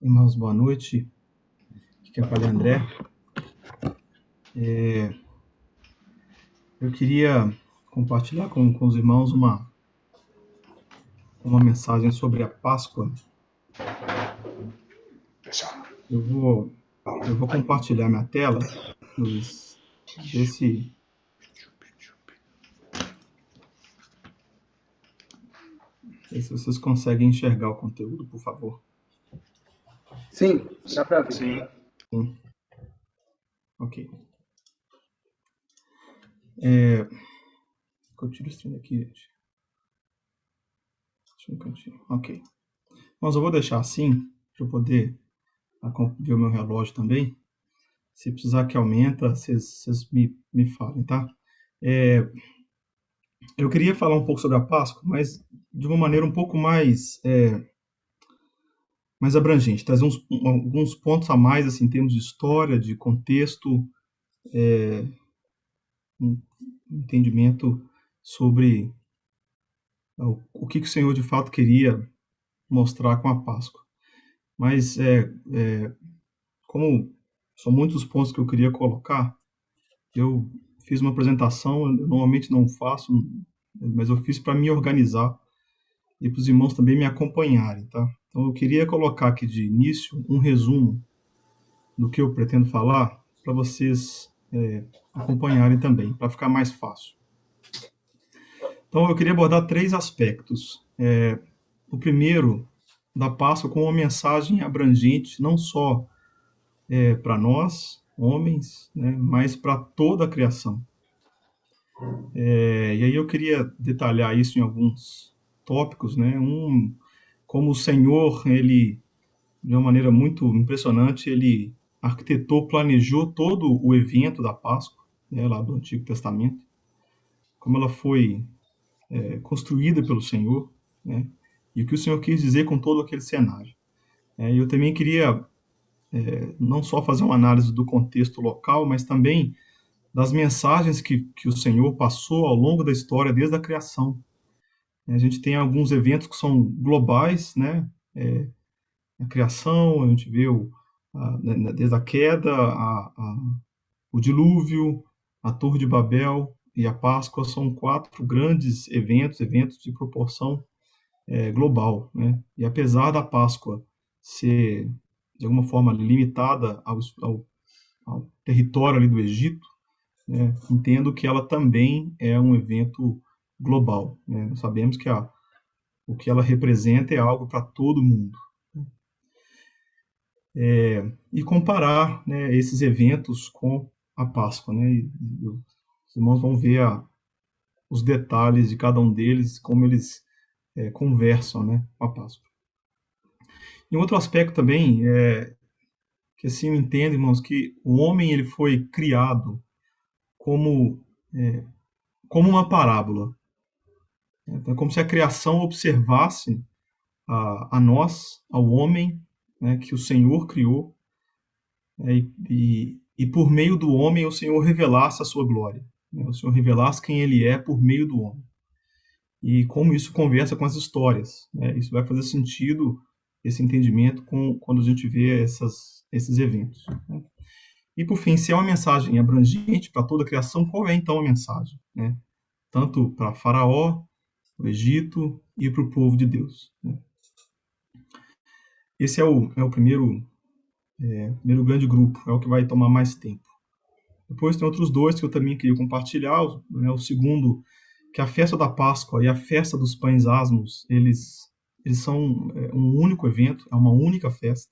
Irmãos, boa noite. Aqui quem fala é André. Eu queria compartilhar com os irmãos uma mensagem sobre a Páscoa. Eu vou compartilhar minha tela, Luiz. Ver se vocês conseguem enxergar o conteúdo, por favor. Sim, dá para ver. Sim. Ok. Eu tiro o stream aqui, gente. Deixa eu um cantinho. Ok. Mas eu vou deixar assim, para eu poder ver o meu relógio também. Se precisar que aumenta, vocês me falem, tá? Eu queria falar um pouco sobre a Páscoa, mas de uma maneira um pouco mais abrangente, trazer alguns pontos a mais, assim, em termos de história, de contexto, um entendimento sobre o que o Senhor de fato queria mostrar com a Páscoa. Mas, como são muitos pontos que eu queria colocar, eu fiz uma apresentação, eu normalmente não faço, mas eu fiz para me organizar e para os irmãos também me acompanharem, tá? Então eu queria colocar aqui de início um resumo do que eu pretendo falar para vocês acompanharem também, para ficar mais fácil. Então eu queria abordar três aspectos. O primeiro, da Páscoa, com uma mensagem abrangente, não só para nós, homens, né, mas para toda a criação. E aí eu queria detalhar isso em alguns tópicos, né? Como o Senhor, ele, de uma maneira muito impressionante, ele arquitetou, planejou todo o evento da Páscoa, né, lá do Antigo Testamento, como ela foi construída pelo Senhor, né? E o que o Senhor quis dizer com todo aquele cenário. E eu também queria não só fazer uma análise do contexto local, mas também das mensagens que o Senhor passou ao longo da história, desde a criação. A gente tem alguns eventos que são globais, né? A criação, a gente vê desde a queda, o dilúvio, a Torre de Babel e a Páscoa são quatro grandes eventos de proporção global, né? E apesar da Páscoa ser, de alguma forma, limitada ao território ali do Egito, né, entendo que ela também é um evento global, né? Nós sabemos que o que ela representa é algo para todo mundo. E comparar, né, esses eventos com a Páscoa, né? Os irmãos vão ver os detalhes de cada um deles, como eles conversam, né, com a Páscoa. E um outro aspecto também que assim eu entendo, irmãos, que o homem ele foi criado como como uma parábola. Então, é como se a criação observasse a nós, ao homem, né, que o Senhor criou, e por meio do homem o Senhor revelasse a sua glória, né, o Senhor revelasse quem ele é por meio do homem. E como isso conversa com as histórias, né? Isso vai fazer sentido, esse entendimento, quando a gente vê esses eventos, né? E por fim, se é uma mensagem abrangente para toda a criação, qual é então a mensagem, né? Tanto para Faraó, o Egito e para o povo de Deus, né? Esse é o primeiro grande grupo, é o que vai tomar mais tempo. Depois tem outros dois que eu também queria compartilhar, né? O segundo, que a festa da Páscoa e a festa dos pães asmos, eles são um único evento, é uma única festa.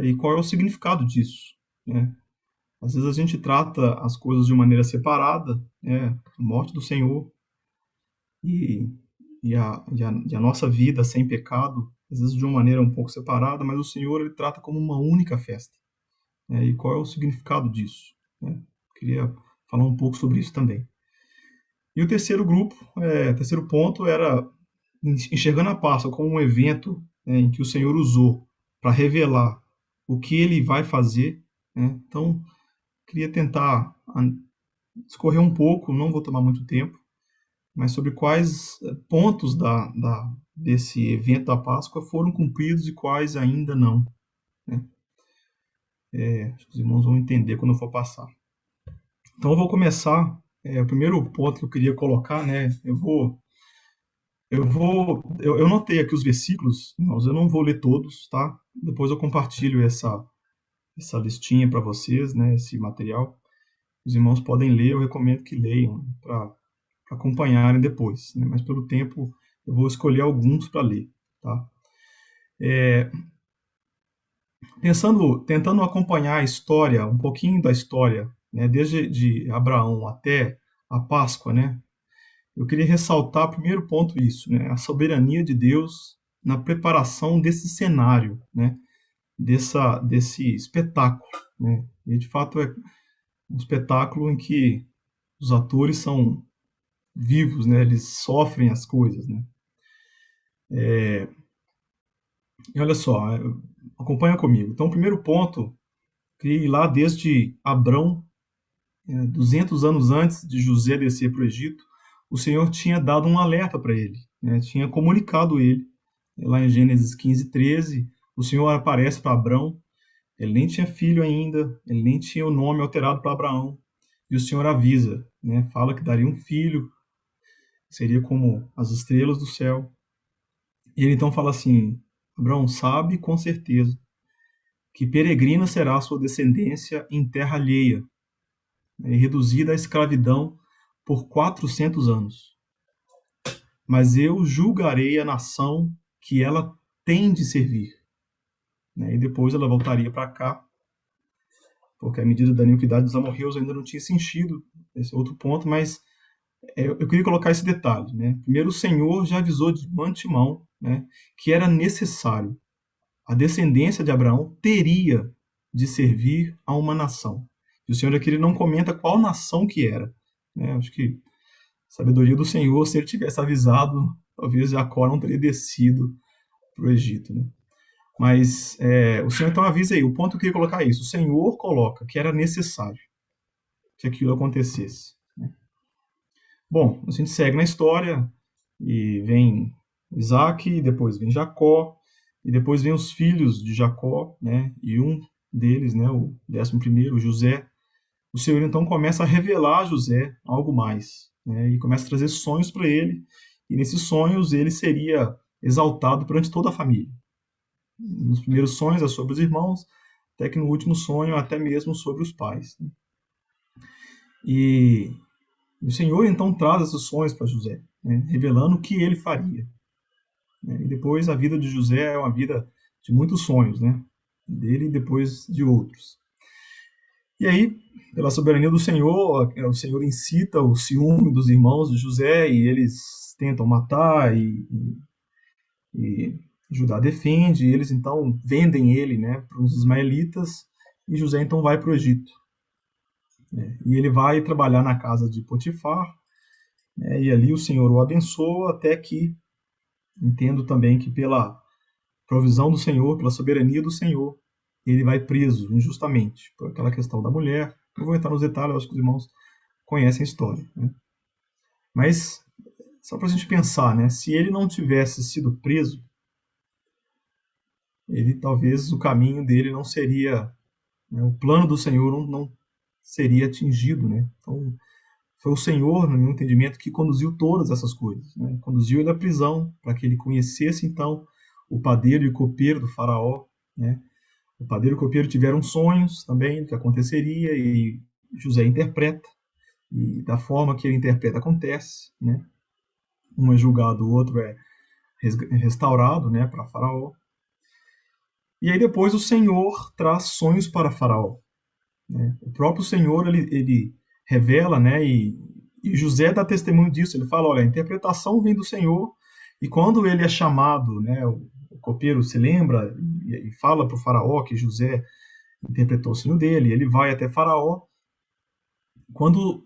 E qual é o significado disso, né? Às vezes a gente trata as coisas de maneira separada, né? A morte do Senhor e, e a nossa vida sem pecado, às vezes de uma maneira um pouco separada, mas o Senhor ele trata como uma única festa. E qual é o significado disso, né? Queria falar um pouco sobre isso também. E o terceiro grupo, terceiro ponto era enxergando a Páscoa como um evento, em que o Senhor usou para revelar o que ele vai fazer, né? Então, queria tentar discorrer um pouco, não vou tomar muito tempo, mas sobre quais pontos desse evento da Páscoa foram cumpridos e quais ainda não, né? Acho que os irmãos vão entender quando eu for passar. Então eu vou começar, o primeiro ponto que eu queria colocar, né? Eu notei aqui os versículos, irmãos, eu não vou ler todos, tá? Depois eu compartilho essa listinha para vocês, né? Esse material. Os irmãos podem ler, eu recomendo que leiam para acompanharem depois, né? Mas pelo tempo eu vou escolher alguns para ler, tá? Tentando acompanhar a história, um pouquinho da história, né? Desde de Abraão até a Páscoa, né? Eu queria ressaltar, primeiro ponto, isso, né? A soberania de Deus na preparação desse cenário, né? Desse espetáculo, né? E de fato é um espetáculo em que os atores são vivos, né? Eles sofrem as coisas, né? E olha só, acompanha comigo. Então, o primeiro ponto, queria ir lá desde Abrão, 200 anos antes de José descer para o Egito, o Senhor tinha dado um alerta para ele, né? Tinha comunicado ele. Lá em Gênesis 15, 13, o Senhor aparece para Abrão. Ele nem tinha filho ainda, ele nem tinha o nome alterado para Abraão. E o Senhor avisa, né? Fala que daria um filho, seria como as estrelas do céu. E ele então fala assim: Abraão, sabe com certeza que peregrina será a sua descendência em terra alheia, né, e reduzida à escravidão por 400 anos. Mas eu julgarei a nação que ela tem de servir. Né? E depois ela voltaria para cá, porque a medida da iniquidade dos amorreus ainda não tinha sentido, esse é outro ponto, mas eu queria colocar esse detalhe. Né? Primeiro, o Senhor já avisou de antemão, né, que era necessário. A descendência de Abraão teria de servir a uma nação. E o Senhor aqui ele não comenta qual nação que era. Né? Acho que a sabedoria do Senhor, se ele tivesse avisado, talvez Jacó não teria descido para o Egito. Né? Mas o Senhor então avisa aí, o ponto que eu queria colocar é isso. O Senhor coloca que era necessário que aquilo acontecesse. Né? Bom, a gente segue na história e vem Isaac, depois vem Jacó, e depois vem os filhos de Jacó, né? E um deles, né, o 11º, José. O Senhor então começa a revelar a José algo mais, né? E começa a trazer sonhos para ele, e nesses sonhos ele seria exaltado perante toda a família. Nos primeiros sonhos é sobre os irmãos, até que no último sonho até mesmo sobre os pais. Né? E o Senhor então traz esses sonhos para José, né? Revelando o que ele faria. Né? E depois a vida de José é uma vida de muitos sonhos, né? Dele e depois de outros. E aí, pela soberania do Senhor, o Senhor incita o ciúme dos irmãos de José e eles tentam matar e Judá defende, e eles então vendem ele, né, para os ismaelitas, e José então vai para o Egito. Né? E ele vai trabalhar na casa de Potifar, né, e ali o Senhor o abençoa até que, entendo também que pela provisão do Senhor, pela soberania do Senhor, ele vai preso injustamente por aquela questão da mulher. Não vou entrar nos detalhes, acho que os irmãos conhecem a história. Né? Mas, só para a gente pensar, né, se ele não tivesse sido preso, ele talvez o caminho dele não seria, né, o plano do Senhor não seria atingido. Né? Então, foi o Senhor, no meu entendimento, que conduziu todas essas coisas. Né? Conduziu ele à prisão, para que ele conhecesse, então, o padeiro e o copeiro do faraó. Né? O padeiro e o copeiro tiveram sonhos também do que aconteceria, e José interpreta, e da forma que ele interpreta acontece. Né? Um é julgado, o outro é restaurado, né, para faraó. E aí depois o Senhor traz sonhos para faraó. Né? O próprio Senhor, ele revela, né, e José dá testemunho disso. Ele fala, olha, a interpretação vem do Senhor, e quando ele é chamado, né, o copeiro se lembra e fala para o faraó que José interpretou o sonho dele, ele vai até faraó. Quando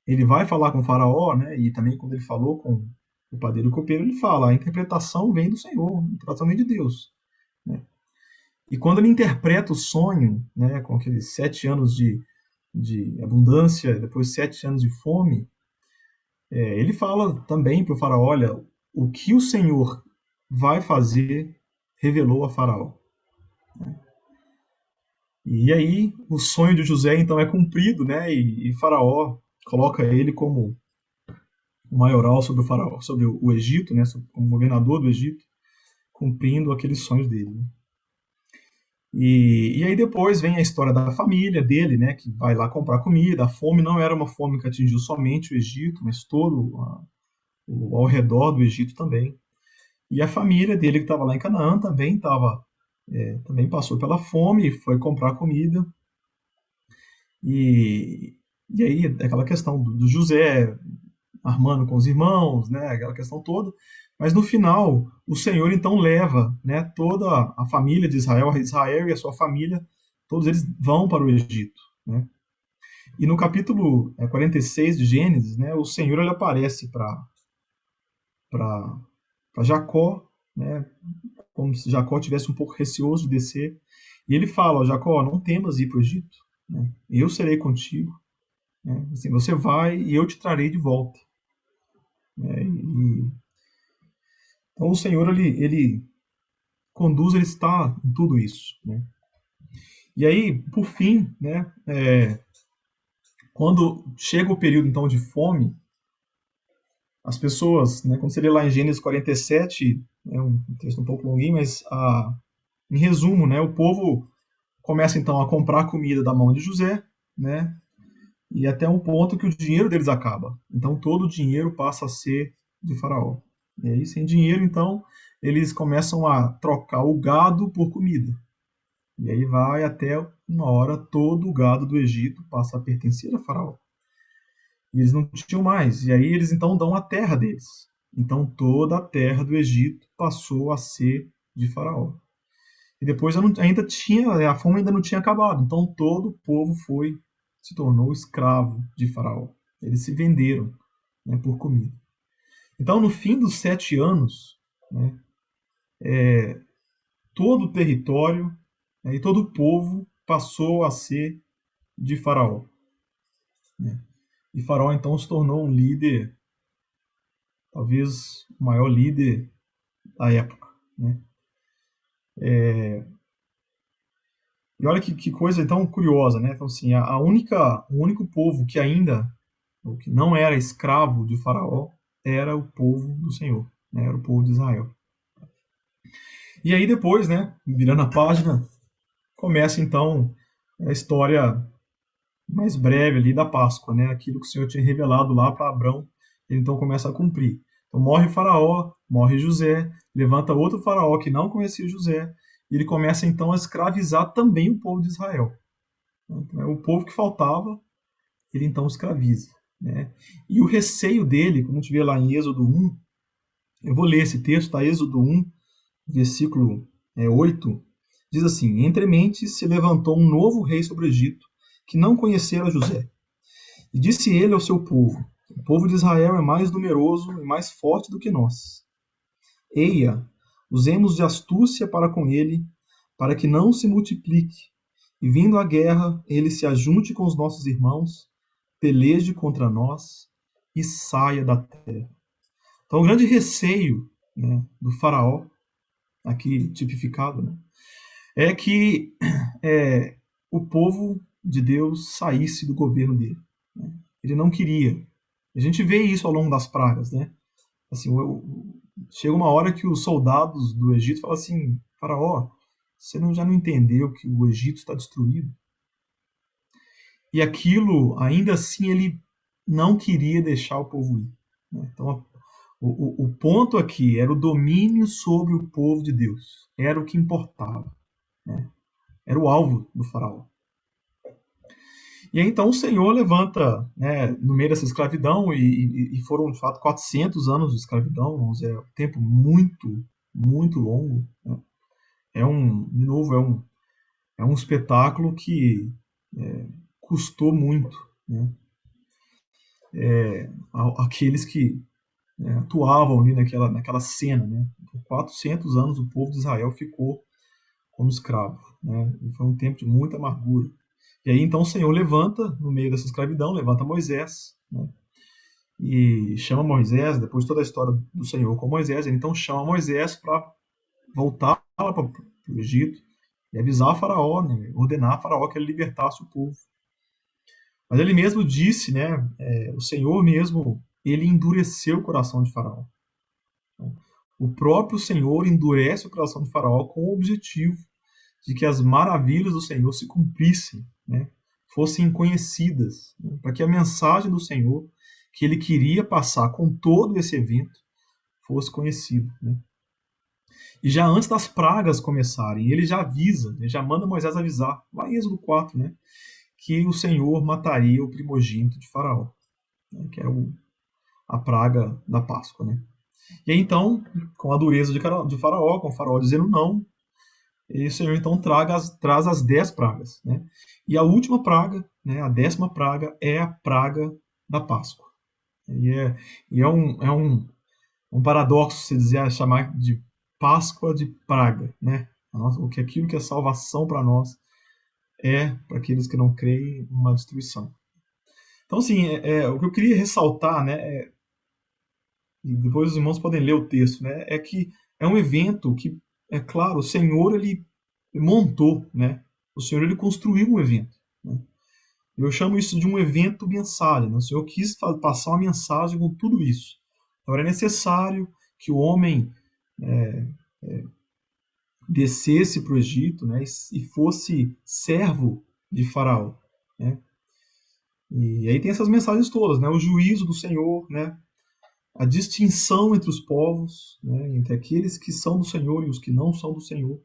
ele vai falar com o faraó, né, e também quando ele falou com o padeiro e o copeiro, ele fala, a interpretação vem do Senhor, a interpretação vem de Deus. Né? E quando ele interpreta o sonho, né, com aqueles 7 anos de abundância, depois 7 anos de fome, Ele fala também para o faraó, olha, o que o Senhor vai fazer, revelou a faraó. E aí o sonho de José então é cumprido, né? E faraó coloca ele como o maioral sobre o faraó, sobre o Egito, né? Como governador do Egito, cumprindo aqueles sonhos dele. Né? E aí depois vem a história da família dele, né? Que vai lá comprar comida. A fome não era uma fome que atingiu somente o Egito, mas todo ao redor do Egito também. E a família dele que estava lá em Canaã também também passou pela fome, foi comprar comida. E, e aí aquela questão do José armando com os irmãos, né, aquela questão toda. Mas no final, o Senhor então leva, né, toda a família de Israel, Israel e a sua família, todos eles vão para o Egito, né? E no capítulo 46 de Gênesis, né, o Senhor ele aparece para Jacó, né, como se Jacó tivesse um pouco receoso de descer. E ele fala, ó, Jacó, não temas ir para o Egito, né? Eu serei contigo, né? Assim, você vai e eu te trarei de volta. Né? Então o Senhor ele conduz, ele está em tudo isso. Né? E aí, por fim, né, quando chega o período então de fome, as pessoas, né, quando você lê lá em Gênesis 47, é um texto um pouco longuinho, mas em resumo, né, o povo começa então a comprar comida da mão de José, né, e até um ponto que o dinheiro deles acaba. Então todo o dinheiro passa a ser de Faraó. E aí, sem dinheiro, então, eles começam a trocar o gado por comida. E aí vai até uma hora todo o gado do Egito passa a pertencer a Faraó. E eles não tinham mais. E aí eles então dão a terra deles. Então toda a terra do Egito passou a ser de Faraó. E depois ainda tinha, a fome ainda não tinha acabado. Então todo o povo se tornou escravo de Faraó. Eles se venderam, né, por comida. Então no fim dos 7 anos, né, todo o território, né, e todo o povo passou a ser de Faraó. Né? E Faraó então se tornou um líder, talvez o maior líder da época. Né? E olha que coisa tão curiosa, né? Então, assim, o único povo que ainda, ou que não era escravo de Faraó, era o povo do Senhor, né? Era o povo de Israel. E aí depois, né, virando a página, começa então a história mais breve ali da Páscoa, né? Aquilo que o Senhor tinha revelado lá para Abrão, ele então começa a cumprir. Então morre Faraó, morre José, levanta outro Faraó que não conhecia José, e ele começa então a escravizar também o povo de Israel. Então, o povo que faltava, ele então escraviza. Né? E o receio dele, como a gente vê lá em Êxodo 1, eu vou ler esse texto, tá? Êxodo 1, versículo 8, diz assim: Entre mentes se levantou um novo rei sobre o Egito, que não conhecera José. E disse ele ao seu povo: O povo de Israel é mais numeroso e mais forte do que nós. Eia, usemos de astúcia para com ele, para que não se multiplique, e vindo a guerra, ele se ajunte com os nossos irmãos, peleje contra nós e saia da terra. Então, o grande receio, né, do faraó, aqui tipificado, né, é que o povo de Deus saísse do governo dele. Né? Ele não queria. A gente vê isso ao longo das pragas, né? Assim, chega uma hora que os soldados do Egito falam assim: Faraó, você já não entendeu que o Egito está destruído? E aquilo, ainda assim, ele não queria deixar o povo ir. Né? Então, o ponto aqui era o domínio sobre o povo de Deus. Era o que importava. Né? Era o alvo do faraó. E aí, então, o Senhor levanta, né, no meio dessa escravidão, e foram, de fato, 400 anos de escravidão, vamos dizer, um tempo muito, muito longo. Né? De novo, é um espetáculo que custou muito, né? Aqueles que, né, atuavam ali naquela cena. Né? Por 400 anos o povo de Israel ficou como escravo. Né? E foi um tempo de muita amargura. E aí então o Senhor levanta, no meio dessa escravidão, levanta Moisés, né? e chama Moisés, depois de toda a história do Senhor com Moisés, ele então chama Moisés para voltar para o Egito e avisar a Faraó, né, ordenar a Faraó que ele libertasse o povo. Mas ele mesmo disse, né, o Senhor mesmo, ele endureceu o coração de Faraó. Então, o próprio Senhor endurece o coração de Faraó com o objetivo de que as maravilhas do Senhor se cumprissem, né, fossem conhecidas, né, para que a mensagem do Senhor que ele queria passar com todo esse evento fosse conhecida, né? E já antes das pragas começarem, ele já avisa, ele já manda Moisés avisar, lá em Êxodo 4, né, que o Senhor mataria o primogênito de Faraó, né, que é a praga da Páscoa, né? E aí, então, com a dureza de Faraó, com o Faraó dizendo não, e o Senhor então traz as 10 pragas, né? E a última praga, né, a 10ª praga, é a praga da Páscoa. E é um paradoxo se dizer, chamar de Páscoa de praga, né? Aquilo que é salvação para nós é, para aqueles que não creem, uma destruição. Então, assim, o que eu queria ressaltar, né, e depois os irmãos podem ler o texto, né, é que é um evento que, é claro, o Senhor, ele montou, né? O Senhor, ele construiu um evento, né? Eu chamo isso de um evento mensagem, né? O Senhor quis passar uma mensagem com tudo isso. Então, era necessário que o homem descesse para o Egito, né, e fosse servo de Faraó, né? E aí tem essas mensagens todas, né? O juízo do Senhor, né? A distinção entre os povos, né? Entre aqueles que são do Senhor e os que não são do Senhor,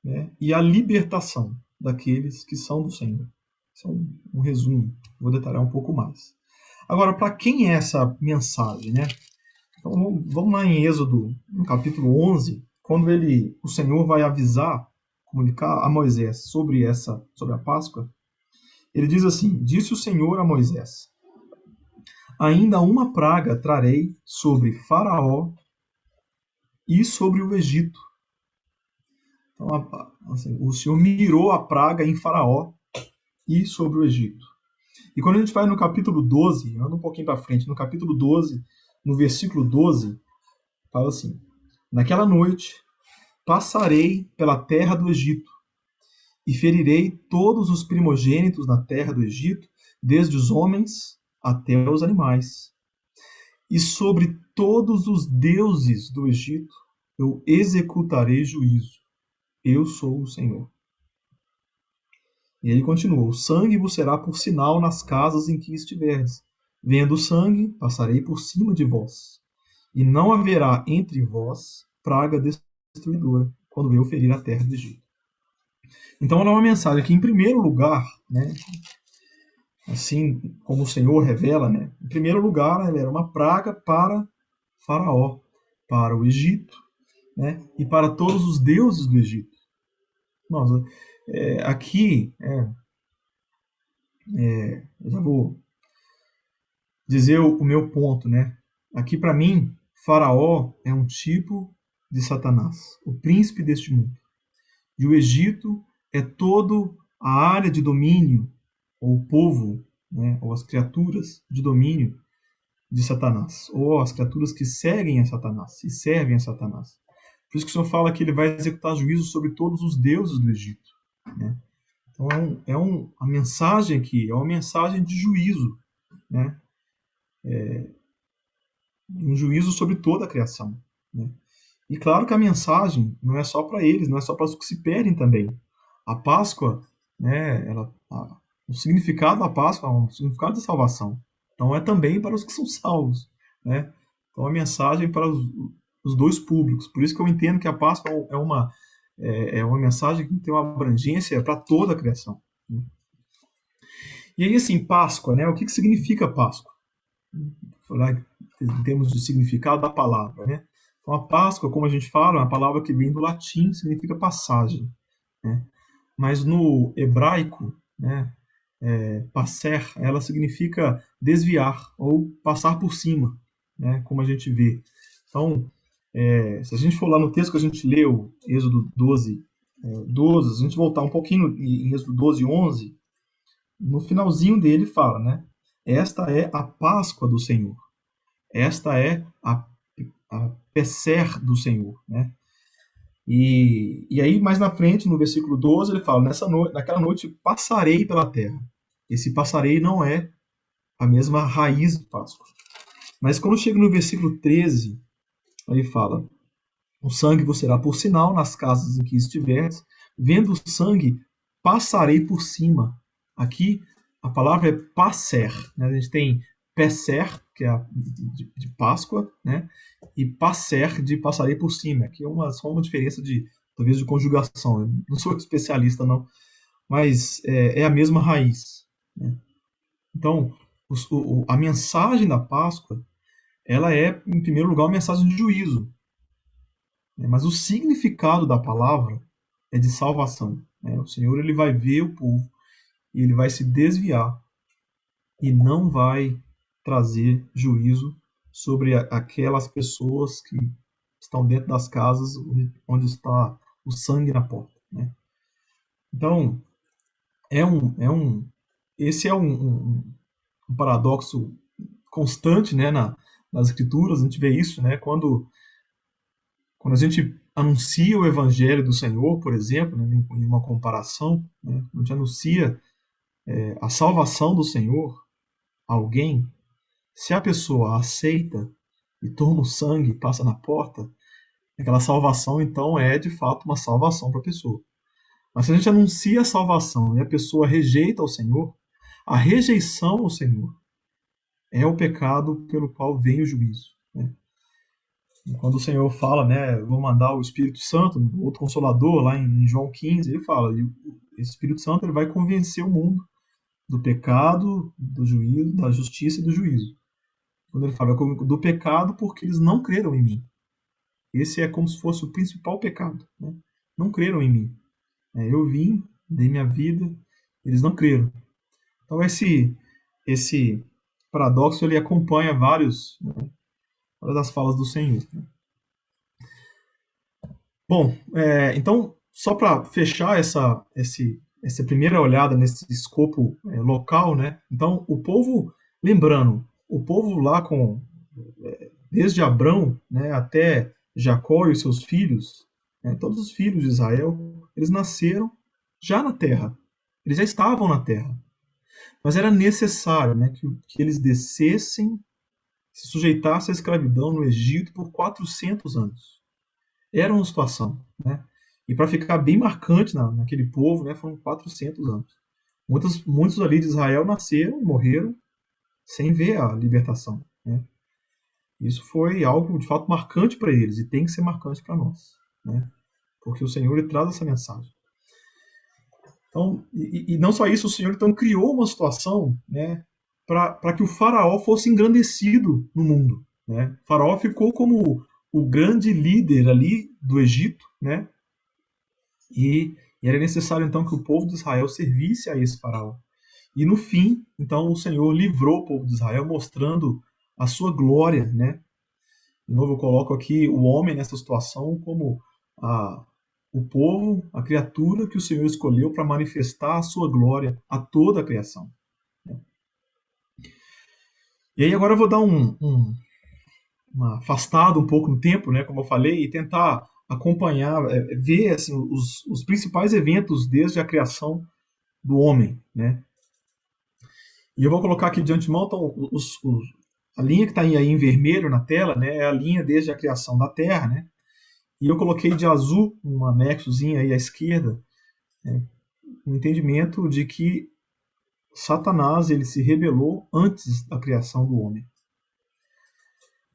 né? E a libertação daqueles que são do Senhor. Isso é um resumo, vou detalhar um pouco mais. Agora, para quem é essa mensagem, né? Então, vamos lá em Êxodo, no capítulo 11, quando o Senhor vai avisar, comunicar a Moisés sobre a Páscoa. Ele diz assim: disse o Senhor a Moisés: ainda uma praga trarei sobre Faraó e sobre o Egito. Então, assim, o Senhor mirou a praga em Faraó e sobre o Egito. E quando a gente vai no capítulo 12, anda um pouquinho para frente, no capítulo 12, no versículo 12, fala assim: naquela noite passarei pela terra do Egito e ferirei todos os primogênitos na terra do Egito, desde os homens até os animais. E sobre todos os deuses do Egito eu executarei juízo. Eu sou o Senhor. E ele continuou: o sangue vos será por sinal nas casas em que estiverdes. Vendo o sangue, passarei por cima de vós. E não haverá entre vós praga destruidora, quando eu ferir a terra do Egito. Então, ela é uma mensagem que, em primeiro lugar, né, assim como o Senhor revela, né, em primeiro lugar, ela era uma praga para Faraó, para o Egito, né, e para todos os deuses do Egito. Nossa, aqui, eu já vou dizer o meu ponto, né? Aqui, para mim, Faraó é um tipo de Satanás, o príncipe deste mundo. E o Egito é toda a área de domínio, ou o povo, né, ou as criaturas de domínio de Satanás, ou as criaturas que seguem a Satanás e servem a Satanás. Por isso que o Senhor fala que ele vai executar juízo sobre todos os deuses do Egito, né? Então, a mensagem aqui é uma mensagem de juízo, né? Um juízo sobre toda a criação, né? E claro que a mensagem não é só para eles, não é só para os que se perdem também. A Páscoa, né, o significado da Páscoa é um significado de salvação. Então é também para os que são salvos, né? Então a mensagem para os dois públicos. Por isso que eu entendo que a Páscoa é uma mensagem que tem uma abrangência para toda a criação, né? E aí, assim, Páscoa, né? O que significa Páscoa? Falar em termos de significado da palavra, né? Então, a Páscoa, como a gente fala, é uma palavra que vem do latim, significa passagem, né? Mas no hebraico, né, passer, ela significa desviar ou passar por cima, né, como a gente vê. Então, se a gente for lá no texto que a gente leu, Êxodo 12, 12, se a gente voltar um pouquinho em Êxodo 12, 11, no finalzinho dele fala, né, esta é a Páscoa do Senhor. Esta é a Pesser do Senhor, né? E aí, mais na frente, no versículo 12, ele fala: naquela noite passarei pela terra. Esse passarei não é a mesma raiz de Páscoa. Mas quando chega no versículo 13, ele fala: o sangue vos será por sinal nas casas em que estiveres, vendo o sangue, passarei por cima. Aqui a palavra é passer, né? A gente tem pesser, que é de Páscoa, né? E passer, de passarei por cima, que é só uma diferença talvez de conjugação. Eu não sou especialista, não, mas é a mesma raiz, né? Então, a mensagem da Páscoa, ela é, em primeiro lugar, uma mensagem de juízo, né? Mas o significado da palavra é de salvação, né? O Senhor, ele vai ver o povo e ele vai se desviar e não vai trazer juízo sobre aquelas pessoas que estão dentro das casas onde está o sangue na porta, né? Então, esse é um paradoxo constante, né, nas escrituras. A gente vê isso, né, quando a gente anuncia o evangelho do Senhor, por exemplo, né, em uma comparação, né, a gente anuncia a salvação do Senhor a alguém. Se a pessoa aceita e toma o sangue e passa na porta, aquela salvação então é de fato uma salvação para a pessoa. Mas se a gente anuncia a salvação e a pessoa rejeita o Senhor, a rejeição ao Senhor é o pecado pelo qual vem o juízo, né? Quando o Senhor fala, né, vou mandar o Espírito Santo, outro Consolador, lá em João 15, ele fala, e o Espírito Santo ele vai convencer o mundo do pecado, do juízo, da justiça e do juízo. Quando ele fala do pecado, porque eles não creram em mim. Esse é como se fosse o principal pecado, né? Não creram em mim. Eu vim, dei minha vida, eles não creram. Então esse paradoxo ele acompanha várias das falas do Senhor, né? Bom, então, só para fechar essa primeira olhada nesse escopo local, né? Então, lembrando, o povo lá desde Abrão, né, até Jacó e os seus filhos, né, todos os filhos de Israel, eles nasceram já na terra, eles já estavam na terra, mas era necessário, né, que eles descessem, se sujeitassem à escravidão no Egito por 400 anos. Era uma situação, né? E para ficar bem marcante naquele povo, né, foram 400 anos. Muitos ali de Israel nasceram e morreram sem ver a libertação, né? Isso foi algo de fato marcante para eles e tem que ser marcante para nós, né? Porque o Senhor ele traz essa mensagem. Então, e não só isso, o Senhor então criou uma situação, né, para que o faraó fosse engrandecido no mundo, né? O faraó ficou como o grande líder ali do Egito, né? E era necessário então que o povo de Israel servisse a esse faraó. E no fim, então o Senhor livrou o povo de Israel mostrando a sua glória, né? De novo eu coloco aqui o homem nessa situação como o povo, a criatura que o Senhor escolheu para manifestar a sua glória a toda a criação, né? E aí agora eu vou dar uma afastada um pouco no tempo, né, como eu falei, e tentar acompanhar, ver assim, os principais eventos desde a criação do homem, né? E eu vou colocar aqui de antemão, então, a linha que está aí em vermelho na tela, né, é a linha desde a criação da Terra, né? E eu coloquei de azul um anexozinho aí à esquerda, né, um entendimento de que Satanás ele se rebelou antes da criação do homem.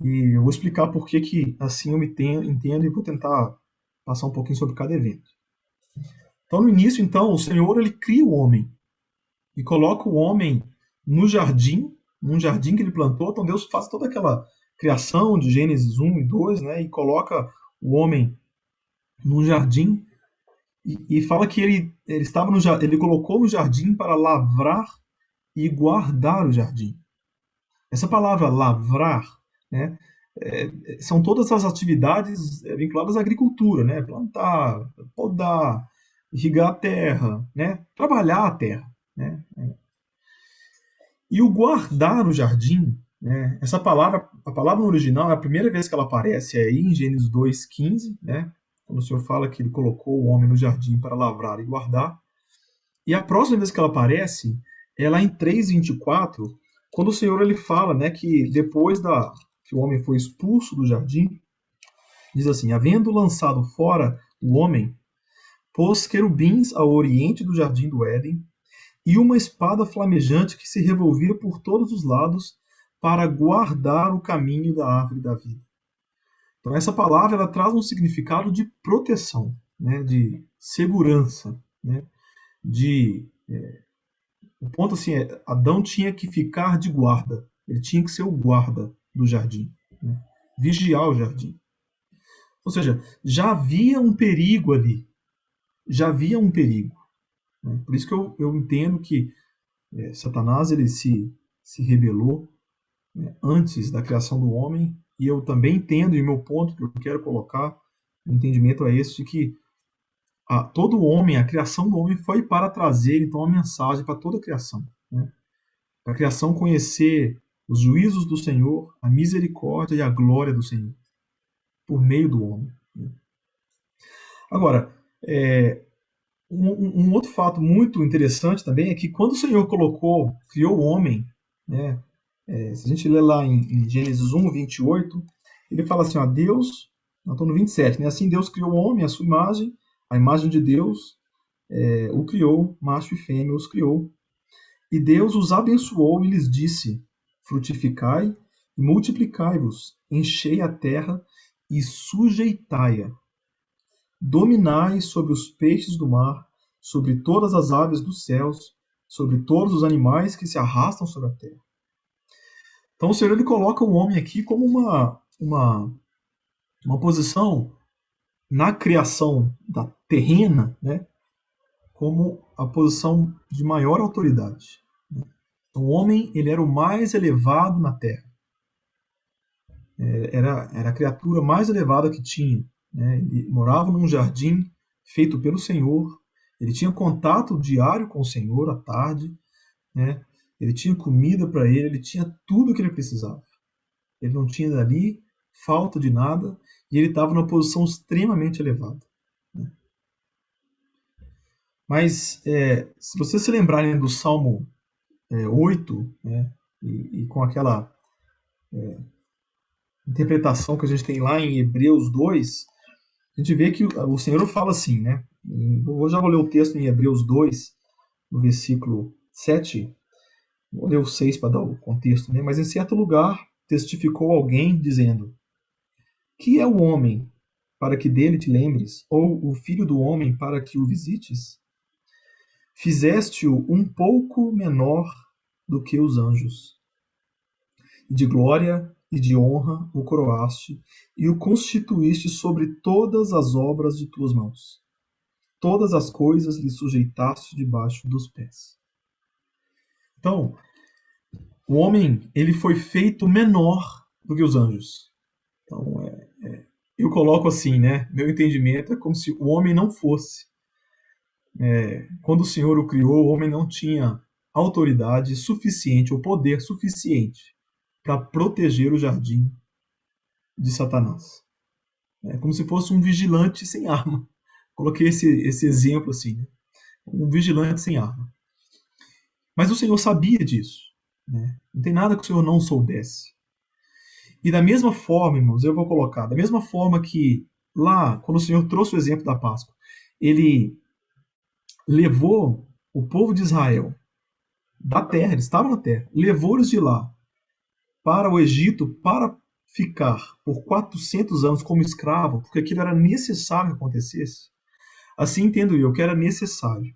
E eu vou explicar por que assim eu entendo e vou tentar passar um pouquinho sobre cada evento. Então, no início, então, o Senhor ele cria o homem e coloca o homem no jardim, num jardim que ele plantou. Então, Deus faz toda aquela criação de Gênesis 1 e 2, né, e coloca o homem num jardim e fala que ele estava no jardim, ele colocou no jardim para lavrar e guardar o jardim. Essa palavra lavrar, né, são todas as atividades vinculadas à agricultura, né? Plantar, podar, irrigar a terra, né? Trabalhar a terra, né? E o guardar o jardim, né? Essa palavra a palavra no original, a primeira vez que ela aparece é aí em Gênesis 2:15, né? Quando o Senhor fala que ele colocou o homem no jardim para lavrar e guardar. E a próxima vez que ela aparece é lá em 3:24, quando o Senhor ele fala, né, que depois que o homem foi expulso do jardim, diz assim: havendo lançado fora o homem, pôs querubins ao oriente do jardim do Éden e uma espada flamejante que se revolvia por todos os lados para guardar o caminho da árvore da vida. Então essa palavra ela traz um significado de proteção, né, de segurança, né, de o ponto assim é Adão tinha que ficar de guarda, ele tinha que ser o guarda do jardim, né, vigiar o jardim. Ou seja, já havia um perigo ali, já havia um perigo. Né? Por isso que eu entendo que Satanás ele se rebelou, né, antes da criação do homem, e eu também entendo, e meu ponto que eu quero colocar, o entendimento é esse, de que todo homem, a criação do homem foi para trazer então uma mensagem para toda a criação. Né? Para a criação conhecer os juízos do Senhor, a misericórdia e a glória do Senhor, por meio do homem. Né? Agora, um outro fato muito interessante também é que quando o Senhor criou o homem, né, se a gente ler lá em Gênesis 1:28, ele fala assim, ó, Deus, nós estamos no 27, né, assim Deus criou o homem, a sua imagem, a imagem de Deus o criou, macho e fêmea os criou, e Deus os abençoou e lhes disse, frutificai e multiplicai-vos, enchei a terra e sujeitai-a. Dominai sobre os peixes do mar, sobre todas as aves dos céus, sobre todos os animais que se arrastam sobre a terra. Então o Senhor ele coloca o homem aqui como uma posição na criação da terrena, né, como a posição de maior autoridade. Então, o homem ele era o mais elevado na terra. Era a criatura mais elevada que tinha. Né? Ele morava num jardim feito pelo Senhor. Ele tinha contato diário com o Senhor à tarde. Né? Ele tinha comida para ele. Ele tinha tudo o que ele precisava. Ele não tinha dali falta de nada. E ele estava numa posição extremamente elevada. Né? Mas, se vocês se lembrarem do Salmo 8, né? E com aquela interpretação que a gente tem lá em Hebreus 2, a gente vê que o Senhor fala assim, né? Eu já vou ler o texto em Hebreus 2, no versículo 7. Vou ler o 6 para dar o contexto, né? Mas em certo lugar testificou alguém dizendo: que é o homem para que dele te lembres, ou o filho do homem para que o visites? Fizeste-o um pouco menor do que os anjos. De glória e de honra o coroaste, e o constituíste sobre todas as obras de tuas mãos. Todas as coisas lhe sujeitaste debaixo dos pés. Então, o homem ele foi feito menor do que os anjos. Então, eu coloco assim, né? Meu entendimento é como se o homem não fosse. Quando o Senhor o criou, o homem não tinha autoridade suficiente ou poder suficiente para proteger o jardim de Satanás. É como se fosse um vigilante sem arma. Coloquei esse exemplo assim, né? Um vigilante sem arma. Mas o Senhor sabia disso. Né? Não tem nada que o Senhor não soubesse. E da mesma forma, irmãos, eu vou colocar, da mesma forma que lá, quando o Senhor trouxe o exemplo da Páscoa, ele levou o povo de Israel da terra, eles estavam na terra, levou-os de lá para o Egito para ficar por 400 anos como escravo, porque aquilo era necessário que acontecesse. Assim entendo eu que era necessário.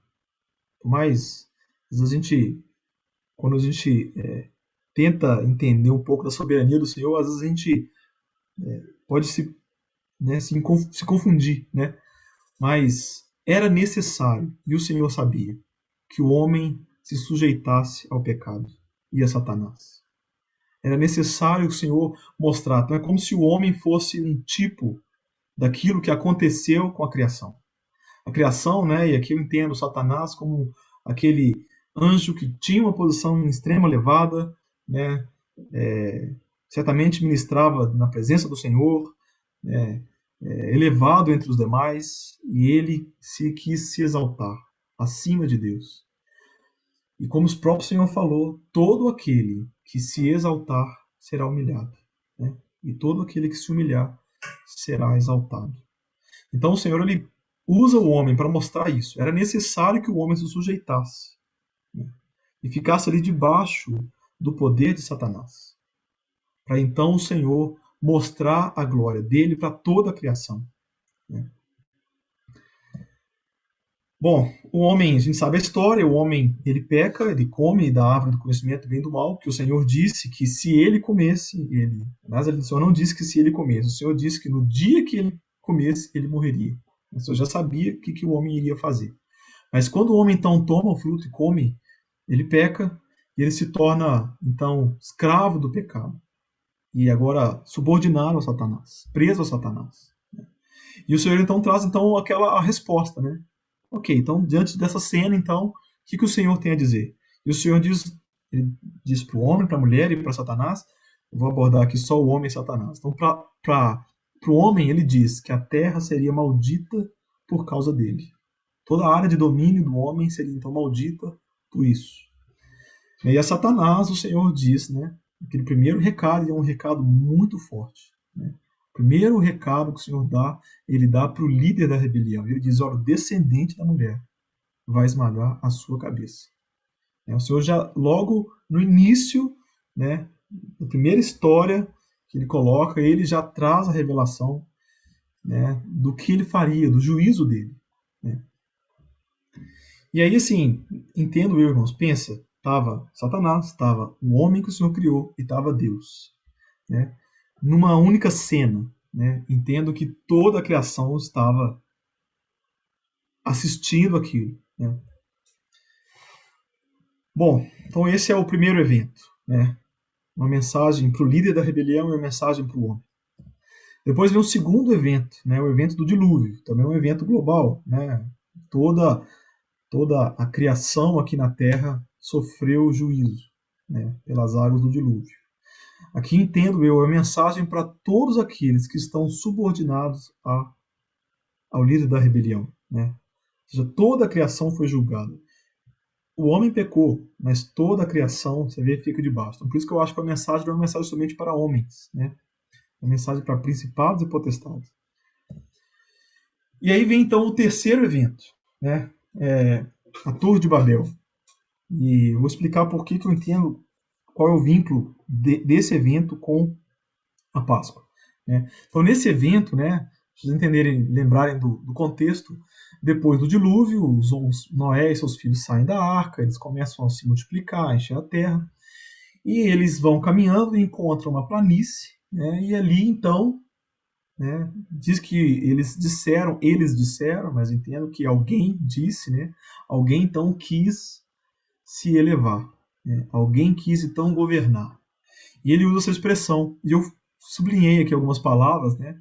Mas quando a gente tenta entender um pouco da soberania do Senhor, às vezes a gente pode se confundir, né? Mas era necessário, e o Senhor sabia, que o homem se sujeitasse ao pecado e a Satanás. Era necessário o Senhor mostrar. Então é como se o homem fosse um tipo daquilo que aconteceu com a criação. A criação, né, e aqui eu entendo Satanás como aquele anjo que tinha uma posição em extrema elevada, né, certamente ministrava na presença do Senhor, né, elevado entre os demais, e ele quis se exaltar acima de Deus. E como o próprio Senhor falou, todo aquele que se exaltar será humilhado, né? E todo aquele que se humilhar será exaltado. Então o Senhor ele usa o homem para mostrar isso. Era necessário que o homem se sujeitasse, né? E ficasse ali debaixo do poder de Satanás, para então o Senhor mostrar a glória dele para toda a criação, né? Bom, o homem, a gente sabe a história, o homem, ele peca, ele come da árvore do conhecimento do bem e do mal, que o Senhor disse que se ele comesse, mas o Senhor não disse que se ele comesse, o Senhor disse que no dia que ele comesse, ele morreria. O Senhor já sabia o que o homem iria fazer. Mas quando o homem, então, toma o fruto e come, ele peca, e ele se torna, então, escravo do pecado. E agora subordinado a Satanás, preso a Satanás. E o Senhor, então, traz, então, aquela resposta, né? Ok, então, diante dessa cena, então, o que o Senhor tem a dizer? E o Senhor ele diz para o homem, para a mulher e para Satanás, eu vou abordar aqui só o homem e Satanás. Então, para o homem, ele diz que a terra seria maldita por causa dele. Toda a área de domínio do homem seria, então, maldita por isso. E a Satanás, o Senhor diz, né? Aquele primeiro recado, é um recado muito forte, né? Primeiro recado que o Senhor dá, ele dá para o líder da rebelião. Ele diz: olha, o descendente da mulher vai esmagar a sua cabeça. O Senhor já, logo no início, né, na primeira história que ele coloca, ele já traz a revelação, né, do que ele faria, do juízo dele, né? E aí, assim, entendo eu, irmãos, pensa, estava Satanás, estava o homem que o Senhor criou e estava Deus, né? Numa única cena, né? Entendo que toda a criação estava assistindo aquilo, né? Bom, então esse é o primeiro evento, né? Uma mensagem para o líder da rebelião e uma mensagem para o homem. Depois vem o segundo evento, né? O evento do dilúvio, também um evento global, né? Toda a criação aqui na Terra sofreu juízo, né? Pelas águas do dilúvio. Aqui entendo eu a mensagem para todos aqueles que estão subordinados ao líder da rebelião, né? Ou seja, toda a criação foi julgada. O homem pecou, mas toda a criação, você vê, fica debaixo. Então, por isso que eu acho que a mensagem não é uma mensagem somente para homens, né? É uma mensagem para principados e potestades. E aí vem então o terceiro evento, né? A Torre de Babel. E eu vou explicar por que eu entendo qual é o vínculo desse evento com a Páscoa, né? Então, nesse evento, né, para vocês entenderem, lembrarem do contexto, depois do dilúvio, Noé e seus filhos saem da arca, eles começam a se multiplicar, a encher a terra, e eles vão caminhando e encontram uma planície, né, e ali então, né, diz que eles disseram, mas entendo que alguém disse, né, alguém então quis se elevar, né, alguém quis então governar. E ele usa essa expressão, e eu sublinhei aqui algumas palavras, né,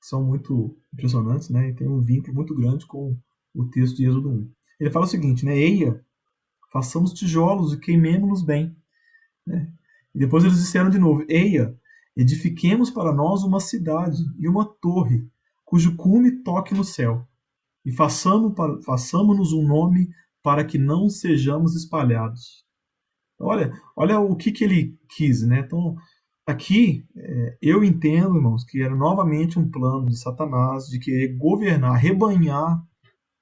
que são muito impressionantes, né, e tem um vínculo muito grande com o texto de Êxodo 1. Ele fala o seguinte, né, eia, façamos tijolos e queimemos-los bem, né? E depois eles disseram de novo, eia, edifiquemos para nós uma cidade e uma torre, cujo cume toque no céu, e façamos-nos um nome para que não sejamos espalhados. Olha o que ele quis, né? Então, aqui eu entendo, irmãos, que era novamente um plano de Satanás de querer governar, rebanhar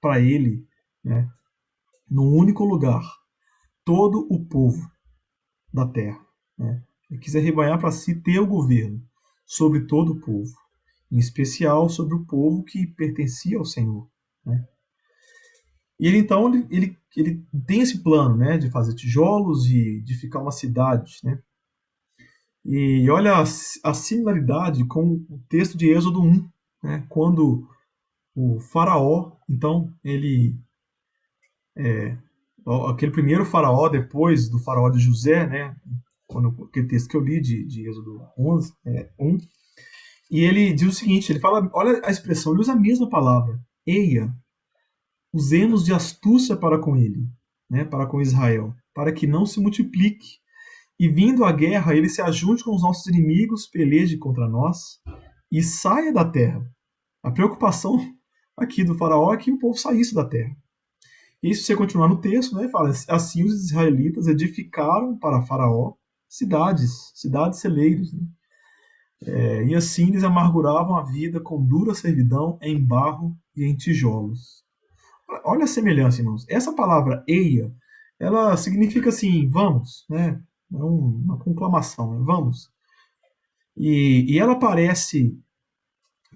para ele, né, num único lugar, todo o povo da terra, né? Ele quis arrebanhar para si ter o governo sobre todo o povo, em especial sobre o povo que pertencia ao Senhor, né? E ele então ele tem esse plano, né, de fazer tijolos e de ficar uma cidade, né? E olha a similaridade com o texto de Êxodo 1, né, quando o faraó, então aquele primeiro faraó depois do faraó de José, né, aquele texto que eu li de Êxodo 11, 1, e ele diz o seguinte, ele fala, olha a expressão, ele usa a mesma palavra, eia, usemos de astúcia para com ele, né, para com Israel, para que não se multiplique, e vindo a guerra, ele se ajunte com os nossos inimigos, peleje contra nós e saia da terra. A preocupação aqui do faraó é que o povo saísse da terra. E se você continuar no texto, né, fala, assim os israelitas edificaram para faraó cidades celeiros, né? E assim eles amarguravam a vida com dura servidão em barro e em tijolos. Olha a semelhança, irmãos. Essa palavra eia, ela significa assim, vamos, né? É uma conclamação, né? Vamos. E ela aparece